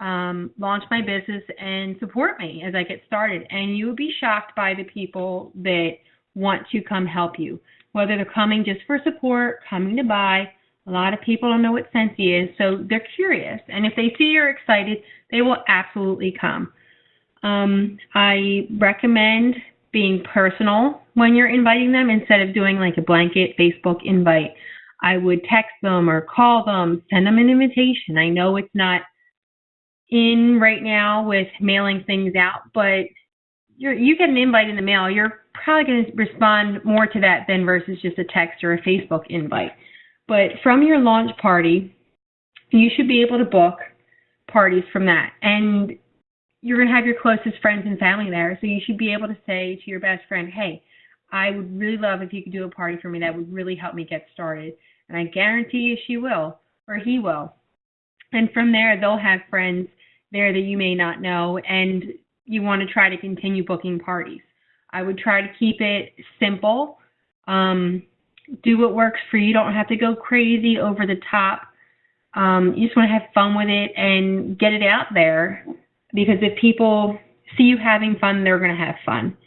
launch my business and support me as I get started. And you will be shocked by the people that want to come help you, whether they're coming just for support, coming to buy. A lot of people don't know what Scentsy is, so they're curious. And if they see you're excited, they will absolutely come. I recommend being personal when you're inviting them instead of doing like a blanket Facebook invite. I would text them or call them, send them an invitation. I know it's not in right now with mailing things out, but you get an invite in the mail, you're probably going to respond more to that than versus just a text or a Facebook invite. But from your launch party, you should be able to book parties from that. And you're going to have your closest friends and family there, so you should be able to say to your best friend, hey, I would really love if you could do a party for me. That would really help me get started. And I guarantee you she will, or he will. And from there, they'll have friends there that you may not know, and you want to try to continue booking parties. I would try to keep it simple. Do what works for you. You don't have to go crazy over the top. You just want to have fun with it and get it out there, because if people see you having fun, they're going to have fun.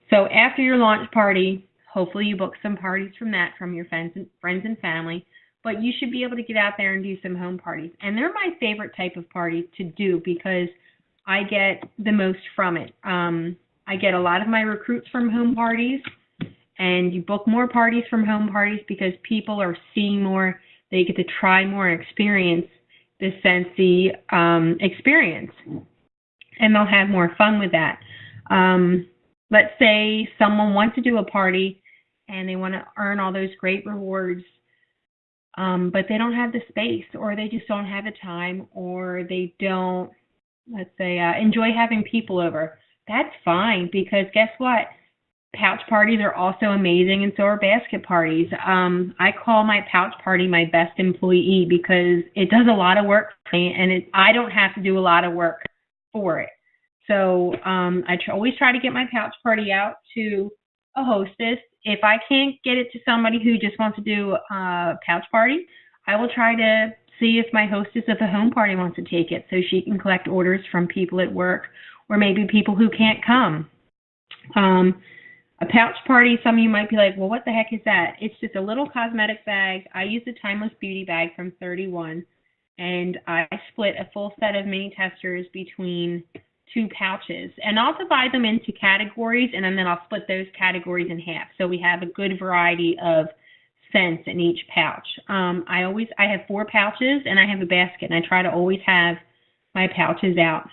So after your launch party, hopefully you book some parties from that, from your friends and family, but you should be able to get out there and do some home parties. And they're my favorite type of parties to do because I get the most from it. I get a lot of my recruits from home parties, and you book more parties from home parties because people are seeing more. They get to try more and experience the Scentsy experience, and they'll have more fun with that. Let's say someone wants to do a party and they want to earn all those great rewards, but they don't have the space, or they just don't have the time, or they don't, let's say, enjoy having people over. That's fine, because guess what? Pouch parties are also amazing, and so are basket parties. I call my pouch party my best employee because it does a lot of work for me, and I don't have to do a lot of work for it. So always try to get my pouch party out to a hostess. If I can't get it to somebody who just wants to do a pouch party, I will try to see if my hostess of the home party wants to take it so she can collect orders from people at work or maybe people who can't come. A pouch party, some of you might be like, well, what the heck is that? It's just a little cosmetic bag. I use the Timeless Beauty bag from 31, and I split a full set of mini testers between 2 pouches. And I'll divide them into categories, and then I'll split those categories in half. So we have a good variety of scents in each pouch. I have 4 pouches, and I have a basket, and I try to always have my pouches out.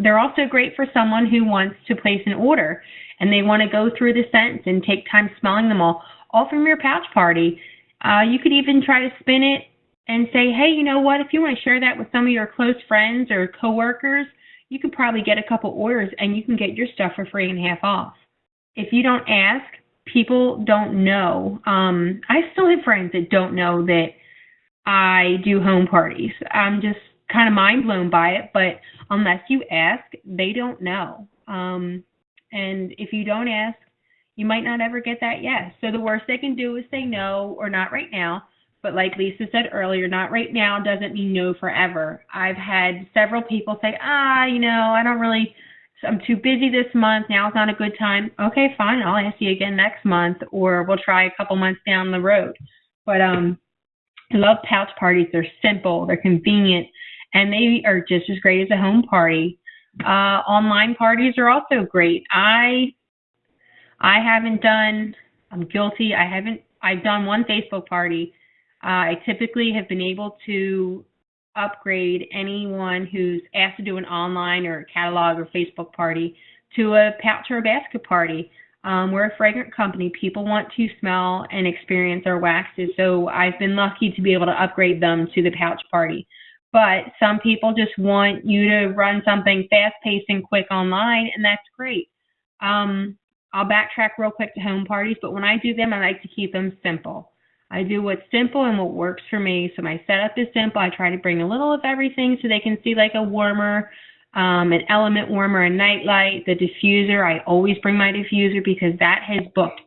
They're also great for someone who wants to place an order and they want to go through the scents and take time smelling them all from your pouch party. You could even try to spin it and say, hey, you know what, if you want to share that with some of your close friends or coworkers, you could probably get a couple orders and you can get your stuff for free and half off. If you don't ask, people don't know. I still have friends that don't know that I do home parties. I'm just kind of mind blown by it, but unless you ask, they don't know. And if you don't ask, you might not ever get that yes. So the worst they can do is say no or not right now. But like Lisa said earlier, not right now doesn't mean no forever. I've had several people say, I'm too busy this month. Now's not a good time. Okay, fine. I'll ask you again next month, or we'll try a couple months down the road. But I love pouch parties. They're simple, they're convenient, and they are just as great as a home party. Online parties are also great. I'm guilty. I've done one Facebook party. I typically have been able to upgrade anyone who's asked to do an online or a catalog or Facebook party to a pouch or a basket party. We're a fragrant company. People want to smell and experience our waxes, so I've been lucky to be able to upgrade them to the pouch party. But some people just want you to run something fast-paced and quick online, and that's great. I'll backtrack real quick to home parties, but when I do them, I like to keep them simple. I do what's simple and what works for me. So my setup is simple. I try to bring a little of everything so they can see like a warmer, an element warmer, a night light, the diffuser. I always bring my diffuser because that has booked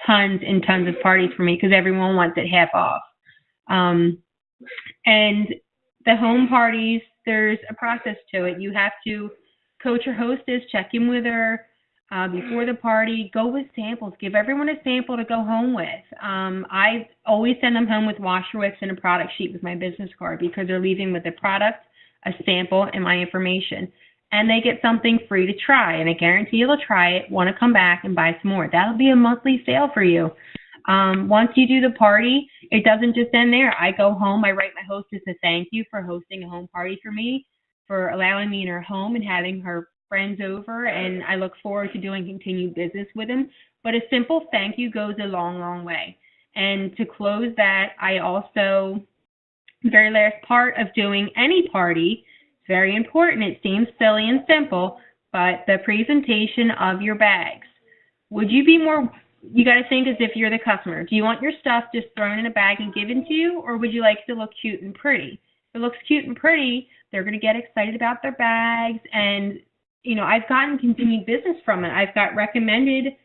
tons and tons of parties for me because everyone wants it half off. And the home parties, there's a process to it. You have to coach your hostess, check in with her before the party, go with samples. Give everyone a sample to go home with. I always send them home with washer wicks and a product sheet with my business card because they're leaving with a product, a sample, and my information. And they get something free to try, and I guarantee they'll try it, want to come back and buy some more. That'll be a monthly sale for you. Once you do the party, it doesn't just end there. I go home, I write my hostess a thank you for hosting a home party for me, for allowing me in her home and having her friends over, and I look forward to doing continued business with them. But a simple thank you goes a long, long way. And to close that, I also, very last part of doing any party, it's very important. It seems silly and simple, but the presentation of your bags. Would you be more, you got to think as if you're the customer. Do you want your stuff just thrown in a bag and given to you, or would you like it to look cute and pretty? If it looks cute and pretty, they're going to get excited about their bags, and I've gotten continued business from it. I've got recommended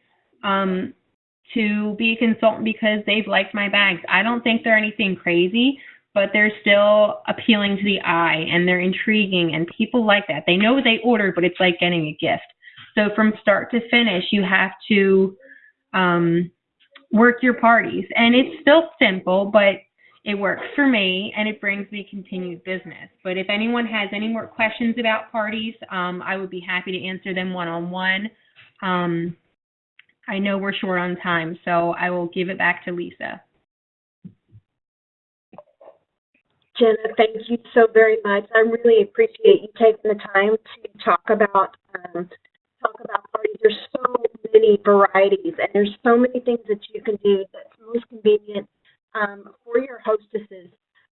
to be a consultant because they've liked my bags. I don't think they're anything crazy, but they're still appealing to the eye, and they're intriguing, and people like that. They know what they ordered, but it's like getting a gift. So from start to finish, you have to work your parties. And it's still simple, but it works for me, and it brings me continued business. But if anyone has any more questions about parties, I would be happy to answer them one-on-one. I know we're short on time, so I will give it back to Lisa. Jenna, thank you so very much. I really appreciate you taking the time to talk about parties. There's so many varieties, and there's so many things that you can do that's most convenient for your hostesses.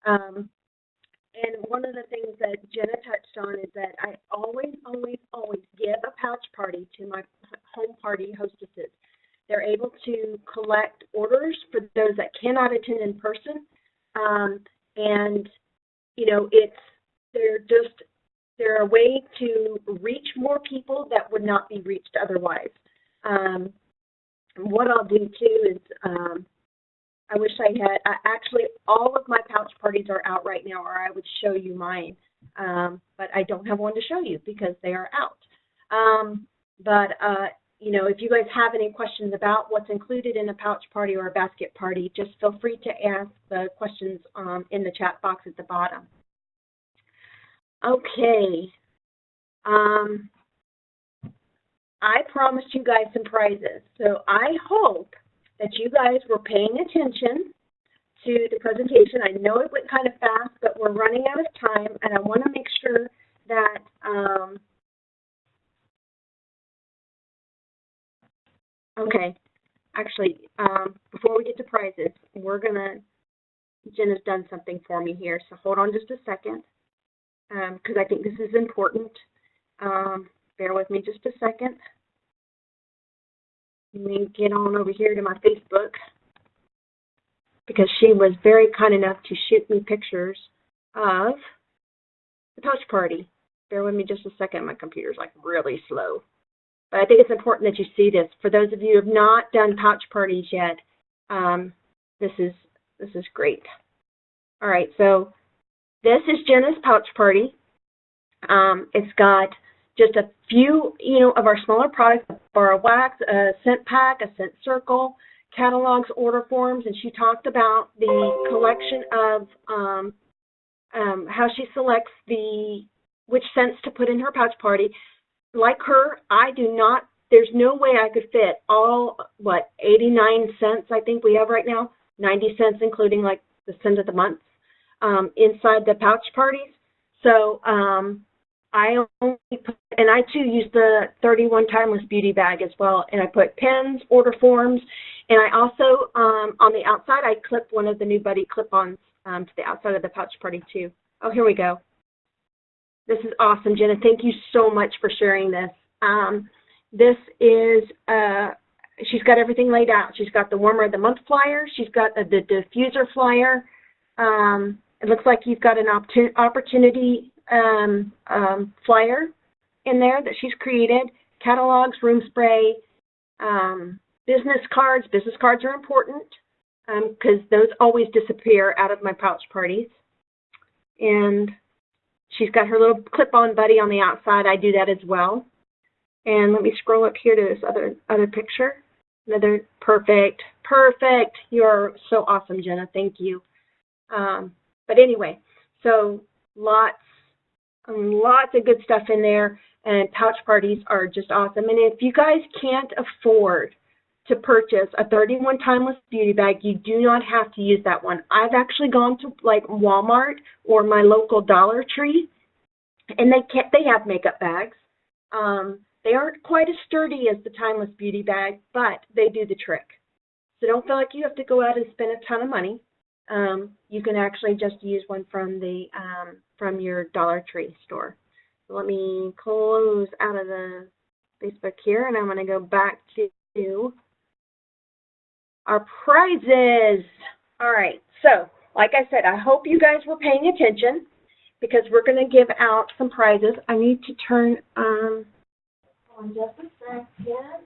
And one of the things that Jenna touched on is that I always give a pouch party to my home party hostesses. They're able to collect orders for those that cannot attend in person. And, they're just They're a way to reach more people that would not be reached otherwise. What I'll do too is, I wish I had, actually all of my pouch parties are out right now, or I would show you mine. But I don't have one to show you because they are out. You know, if you guys have any questions about what's included in a pouch party or a basket party, just feel free to ask the questions in the chat box at the bottom. Okay. I promised you guys some prizes, so I hope that you guys were paying attention to the presentation. I know it went kind of fast, but we're running out of time, and I want to make sure that okay, actually, before we get to prizes, Jen has done something for me here, so hold on just a second, because I think this is important. Bear with me just a second. Let me get on over here to my Facebook, because she was very kind enough to shoot me pictures of the pouch party. Bear with me just a second. My computer's like really slow. But I think it's important that you see this. For those of you who have not done pouch parties yet, this is great. All right, so this is Jenna's pouch party. It's got just a few, you know, of our smaller products: a bar of wax, a scent pack, a scent circle, catalogs, order forms, and she talked about the collection of how she selects which scents to put in her pouch party. Like her, I do not, there's no way I could fit all, 89 scents I think we have right now, 90 cents including like the scent of the month, inside the pouch parties. So I only put, and I too use the 31 Timeless Beauty bag as well, and I put pens, order forms, and I also, on the outside, I clipped one of the New Buddy clip-ons to the outside of the pouch party too. Oh, here we go. This is awesome, Jenna. Thank you so much for sharing this. This is, she's got everything laid out. She's got the Warmer of the Month flyer. She's got the diffuser flyer. It looks like you've got an opportunity flyer in there that she's created. Catalogs, room spray, business cards. Business cards are important because those always disappear out of my pouch parties. And she's got her little clip-on buddy on the outside. I do that as well. And let me scroll up here to this other picture. Another perfect. You're so awesome, Jenna. Thank you. But anyway, so lots of good stuff in there, and pouch parties are just awesome. And if you guys can't afford to purchase a 31 Timeless Beauty bag, you do not have to use that one. I've actually gone to like Walmart or my local Dollar Tree, and they have makeup bags. They aren't quite as sturdy as the Timeless Beauty bag, but they do the trick. So don't feel like you have to go out and spend a ton of money. You can actually just use one from your Dollar Tree store. So let me close out of the Facebook here, and I'm going to go back to our prizes. All right, so like I said, I hope you guys were paying attention because we're going to give out some prizes. I need to turn on just a second,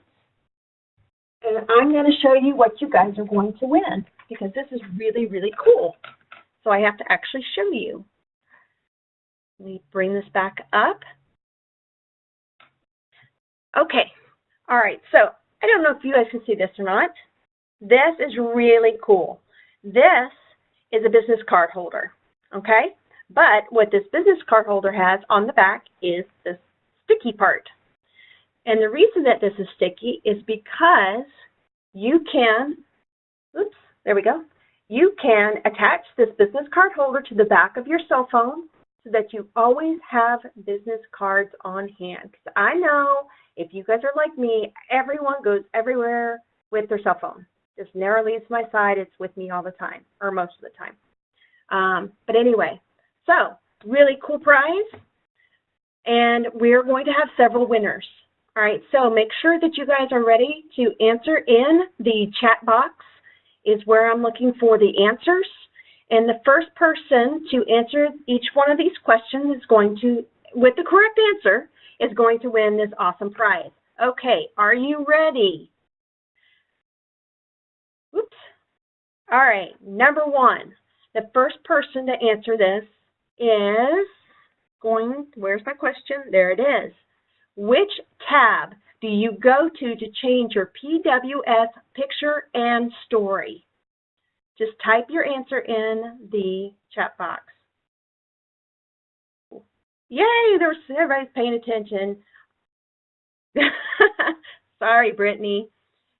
and I'm going to show you what you guys are going to win because this is really, really cool. So I have to actually show you. Let me bring this back up. Okay, all right, so I don't know if you guys can see this or not. This is really cool. This is a business card holder, okay? But what this business card holder has on the back is this sticky part. And the reason that this is sticky is because you can, oops, there we go. You can attach this business card holder to the back of your cell phone so that you always have business cards on hand. Because I know if you guys are like me, everyone goes everywhere with their cell phone. Just never leaves my side. It's with me all the time, or most of the time. But anyway, so really cool prize. And we're going to have several winners. All right, so make sure that you guys are ready to answer in the chat box is where I'm looking for the answers. And the first person to answer each one of these questions is going to with the correct answer is going to win this awesome prize. Okay, are you ready? Oops. All right, number one. The first person to answer this is where's my question? There it is. Which tab do you go to change your PWS picture and story? Just type your answer in the chat box. Yay, everybody's paying attention. Sorry, Brittany.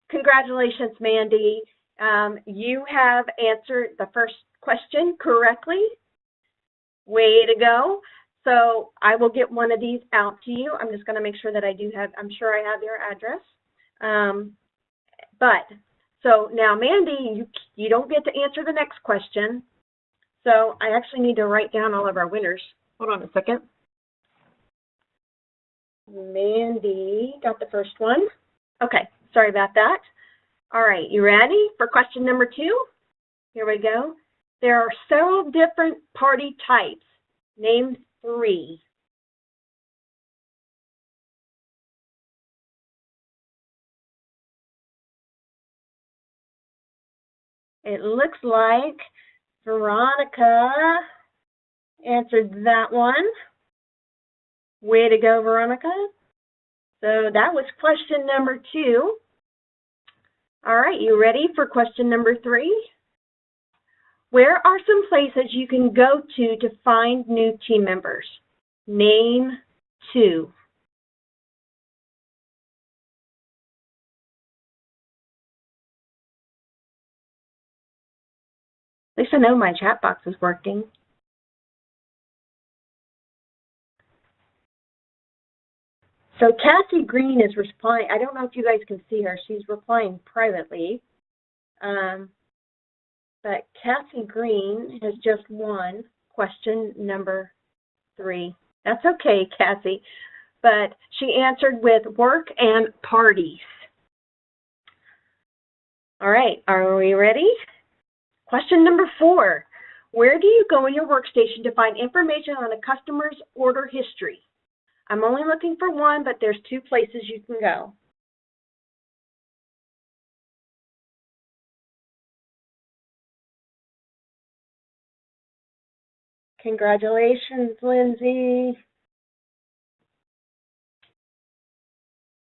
Congratulations, Mandy. You have answered the first question correctly. Way to go. So I will get one of these out to you. I'm just going to make sure that I'm sure I have your address. So now, Mandy, you don't get to answer the next question. So I actually need to write down all of our winners. Hold on a second. Mandy got the first one. Okay, sorry about that. All right, you ready for question number 2? Here we go. There are several different party types. Name 3. It looks like Veronica answered that one. Way to go, Veronica. So that was question number 2. All right, you ready for question number 3? Where are some places you can go to find new team members? Name 2. At least I know my chat box is working. So Cassie Green is replying. I don't know if you guys can see her. She's replying privately. But Cassie Green has just won question number 3. That's okay, Cassie. But she answered with work and parties. All right, are we ready? Question number 4. Where do you go in your workstation to find information on a customer's order history? I'm only looking for one, but there's 2 places you can go. Congratulations, Lindsay.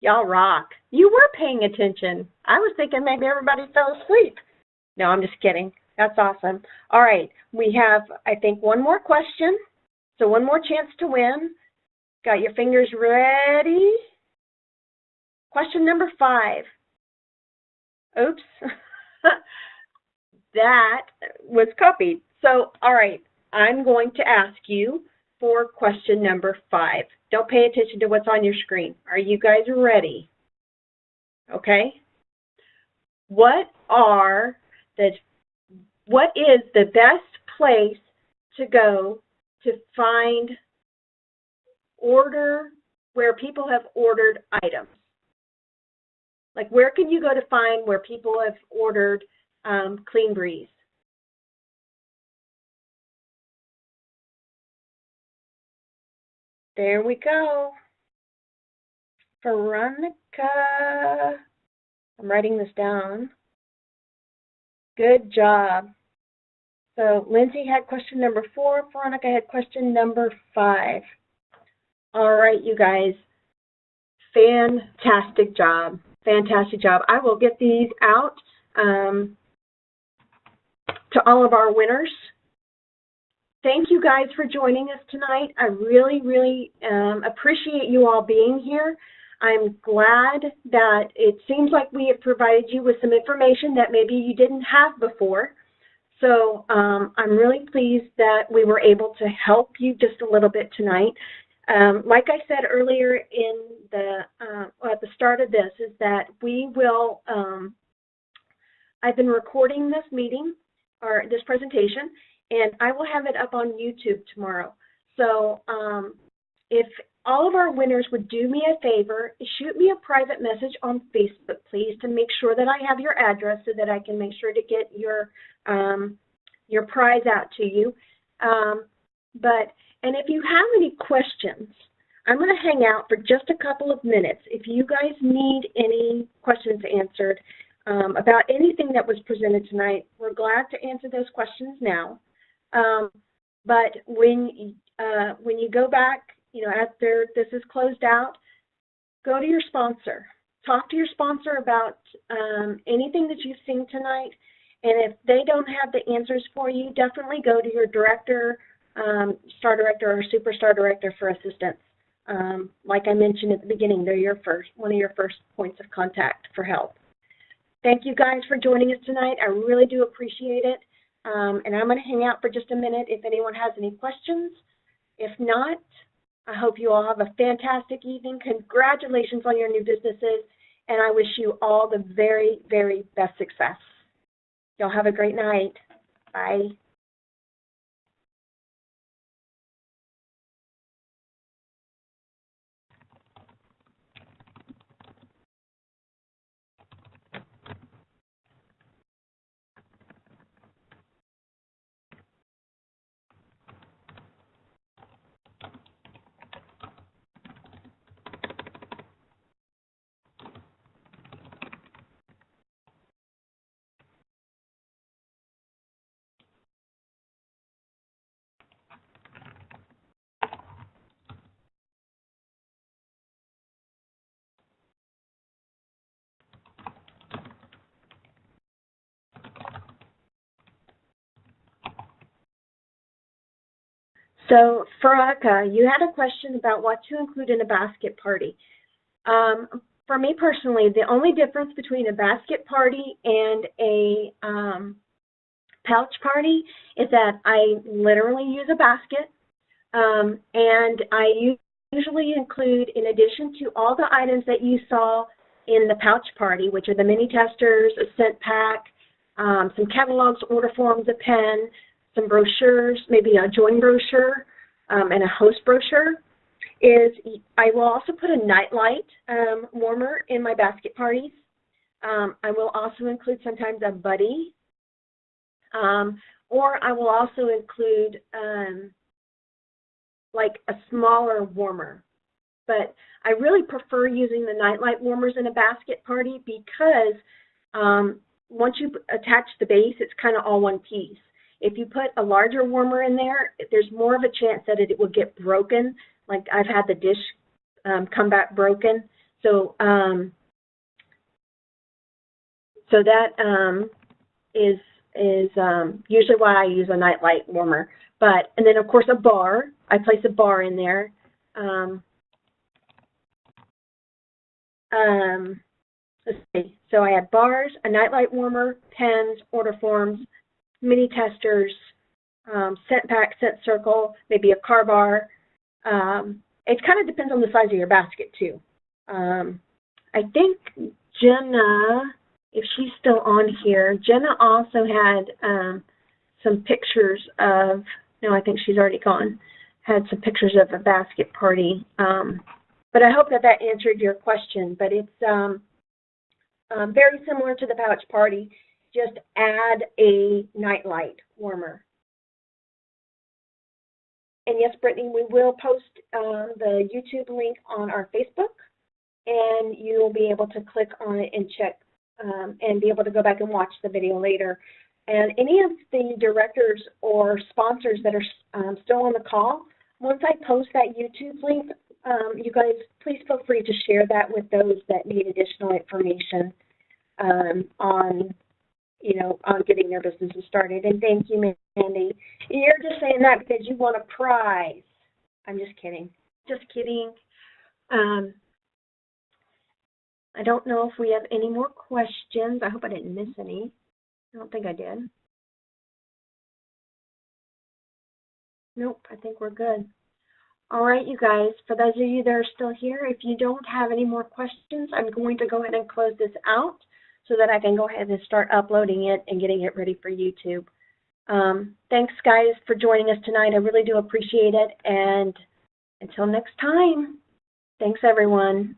Y'all rock. You were paying attention. I was thinking maybe everybody fell asleep. No, I'm just kidding. That's awesome. All right, we have, I think, one more question. So one more chance to win. Got your fingers ready? Question number 5. Oops. That was copied. So, all right, I'm going to ask you for question number 5. Don't pay attention to what's on your screen. Are you guys ready? Okay. What is the best place to go to find where people have ordered items? Like, where can you go to find where people have ordered Clean Breeze? There we go. Veronica. I'm writing this down. Good job. So Lindsay had question number 4. Veronica had question number 5. All right, you guys. Fantastic job. Fantastic job. I will get these out to all of our winners. Thank you guys for joining us tonight. I really, really appreciate you all being here. I'm glad that it seems like we have provided you with some information that maybe you didn't have before. So I'm really pleased that we were able to help you just a little bit tonight. Like I said earlier in at the start of this, is that we will, I've been recording this meeting, or this presentation, and I will have it up on YouTube tomorrow. So if all of our winners would do me a favor, shoot me a private message on Facebook, please, to make sure that I have your address so that I can make sure to get your prize out to you. But And if you have any questions, I'm going to hang out for just a couple of minutes. If you guys need any questions answered about anything that was presented tonight, we're glad to answer those questions now. But when you go back, after this is closed out, go to your sponsor. Talk to your sponsor about anything that you've seen tonight. And if they don't have the answers for you, definitely go to your director, STAR director or superstar director for assistance. Like I mentioned at the beginning, they're one of your first points of contact for help. Thank you guys for joining us tonight. I really do appreciate it. And I'm going to hang out for just a minute if anyone has any questions. If not, I hope you all have a fantastic evening. Congratulations on your new businesses, and I wish you all the very, very best success. Y'all have a great night. Bye. So, Faraka, you had a question about what to include in a basket party. For me personally, the only difference between a basket party and a pouch party is that I literally use a basket, and I usually include, in addition to all the items that you saw in the pouch party, which are the mini testers, a scent pack, some catalogs, order forms, a pen, some brochures, maybe a join brochure, and a host brochure, is I will also put a nightlight warmer in my basket parties. I will also include sometimes a buddy, or I will also include like a smaller warmer. But I really prefer using the nightlight warmers in a basket party because once you attach the base, it's kind of all one piece. If you put a larger warmer in there, there's more of a chance that it will get broken. Like I've had the dish come back broken. So that is usually why I use a nightlight warmer. And then of course a bar. I place a bar in there. Let's see. So I have bars, a nightlight warmer, pens, order forms, mini testers, scent pack, scent circle, maybe a car bar. It kind of depends on the size of your basket too. I think Jenna, if she's still on here, Jenna also had some pictures of, no, I think she's already gone, had some pictures of a basket party. But I hope that answered your question. But it's very similar to the pouch party. Just add a nightlight warmer. And yes, Brittany, we will post the YouTube link on our Facebook, and you'll be able to click on it and check and be able to go back and watch the video later. And any of the directors or sponsors that are still on the call, once I post that YouTube link, you guys please feel free to share that with those that need additional information on getting their businesses started. And thank you, Mandy. You're just saying that because you want a prize. I'm just kidding. Just kidding. I don't know if we have any more questions. I hope I didn't miss any. I don't think I did. Nope, I think we're good. All right, you guys, for those of you that are still here, if you don't have any more questions, I'm going to go ahead and close this out so that I can go ahead and start uploading it and getting it ready for YouTube. Thanks, guys, for joining us tonight. I really do appreciate it. And until next time, thanks, everyone.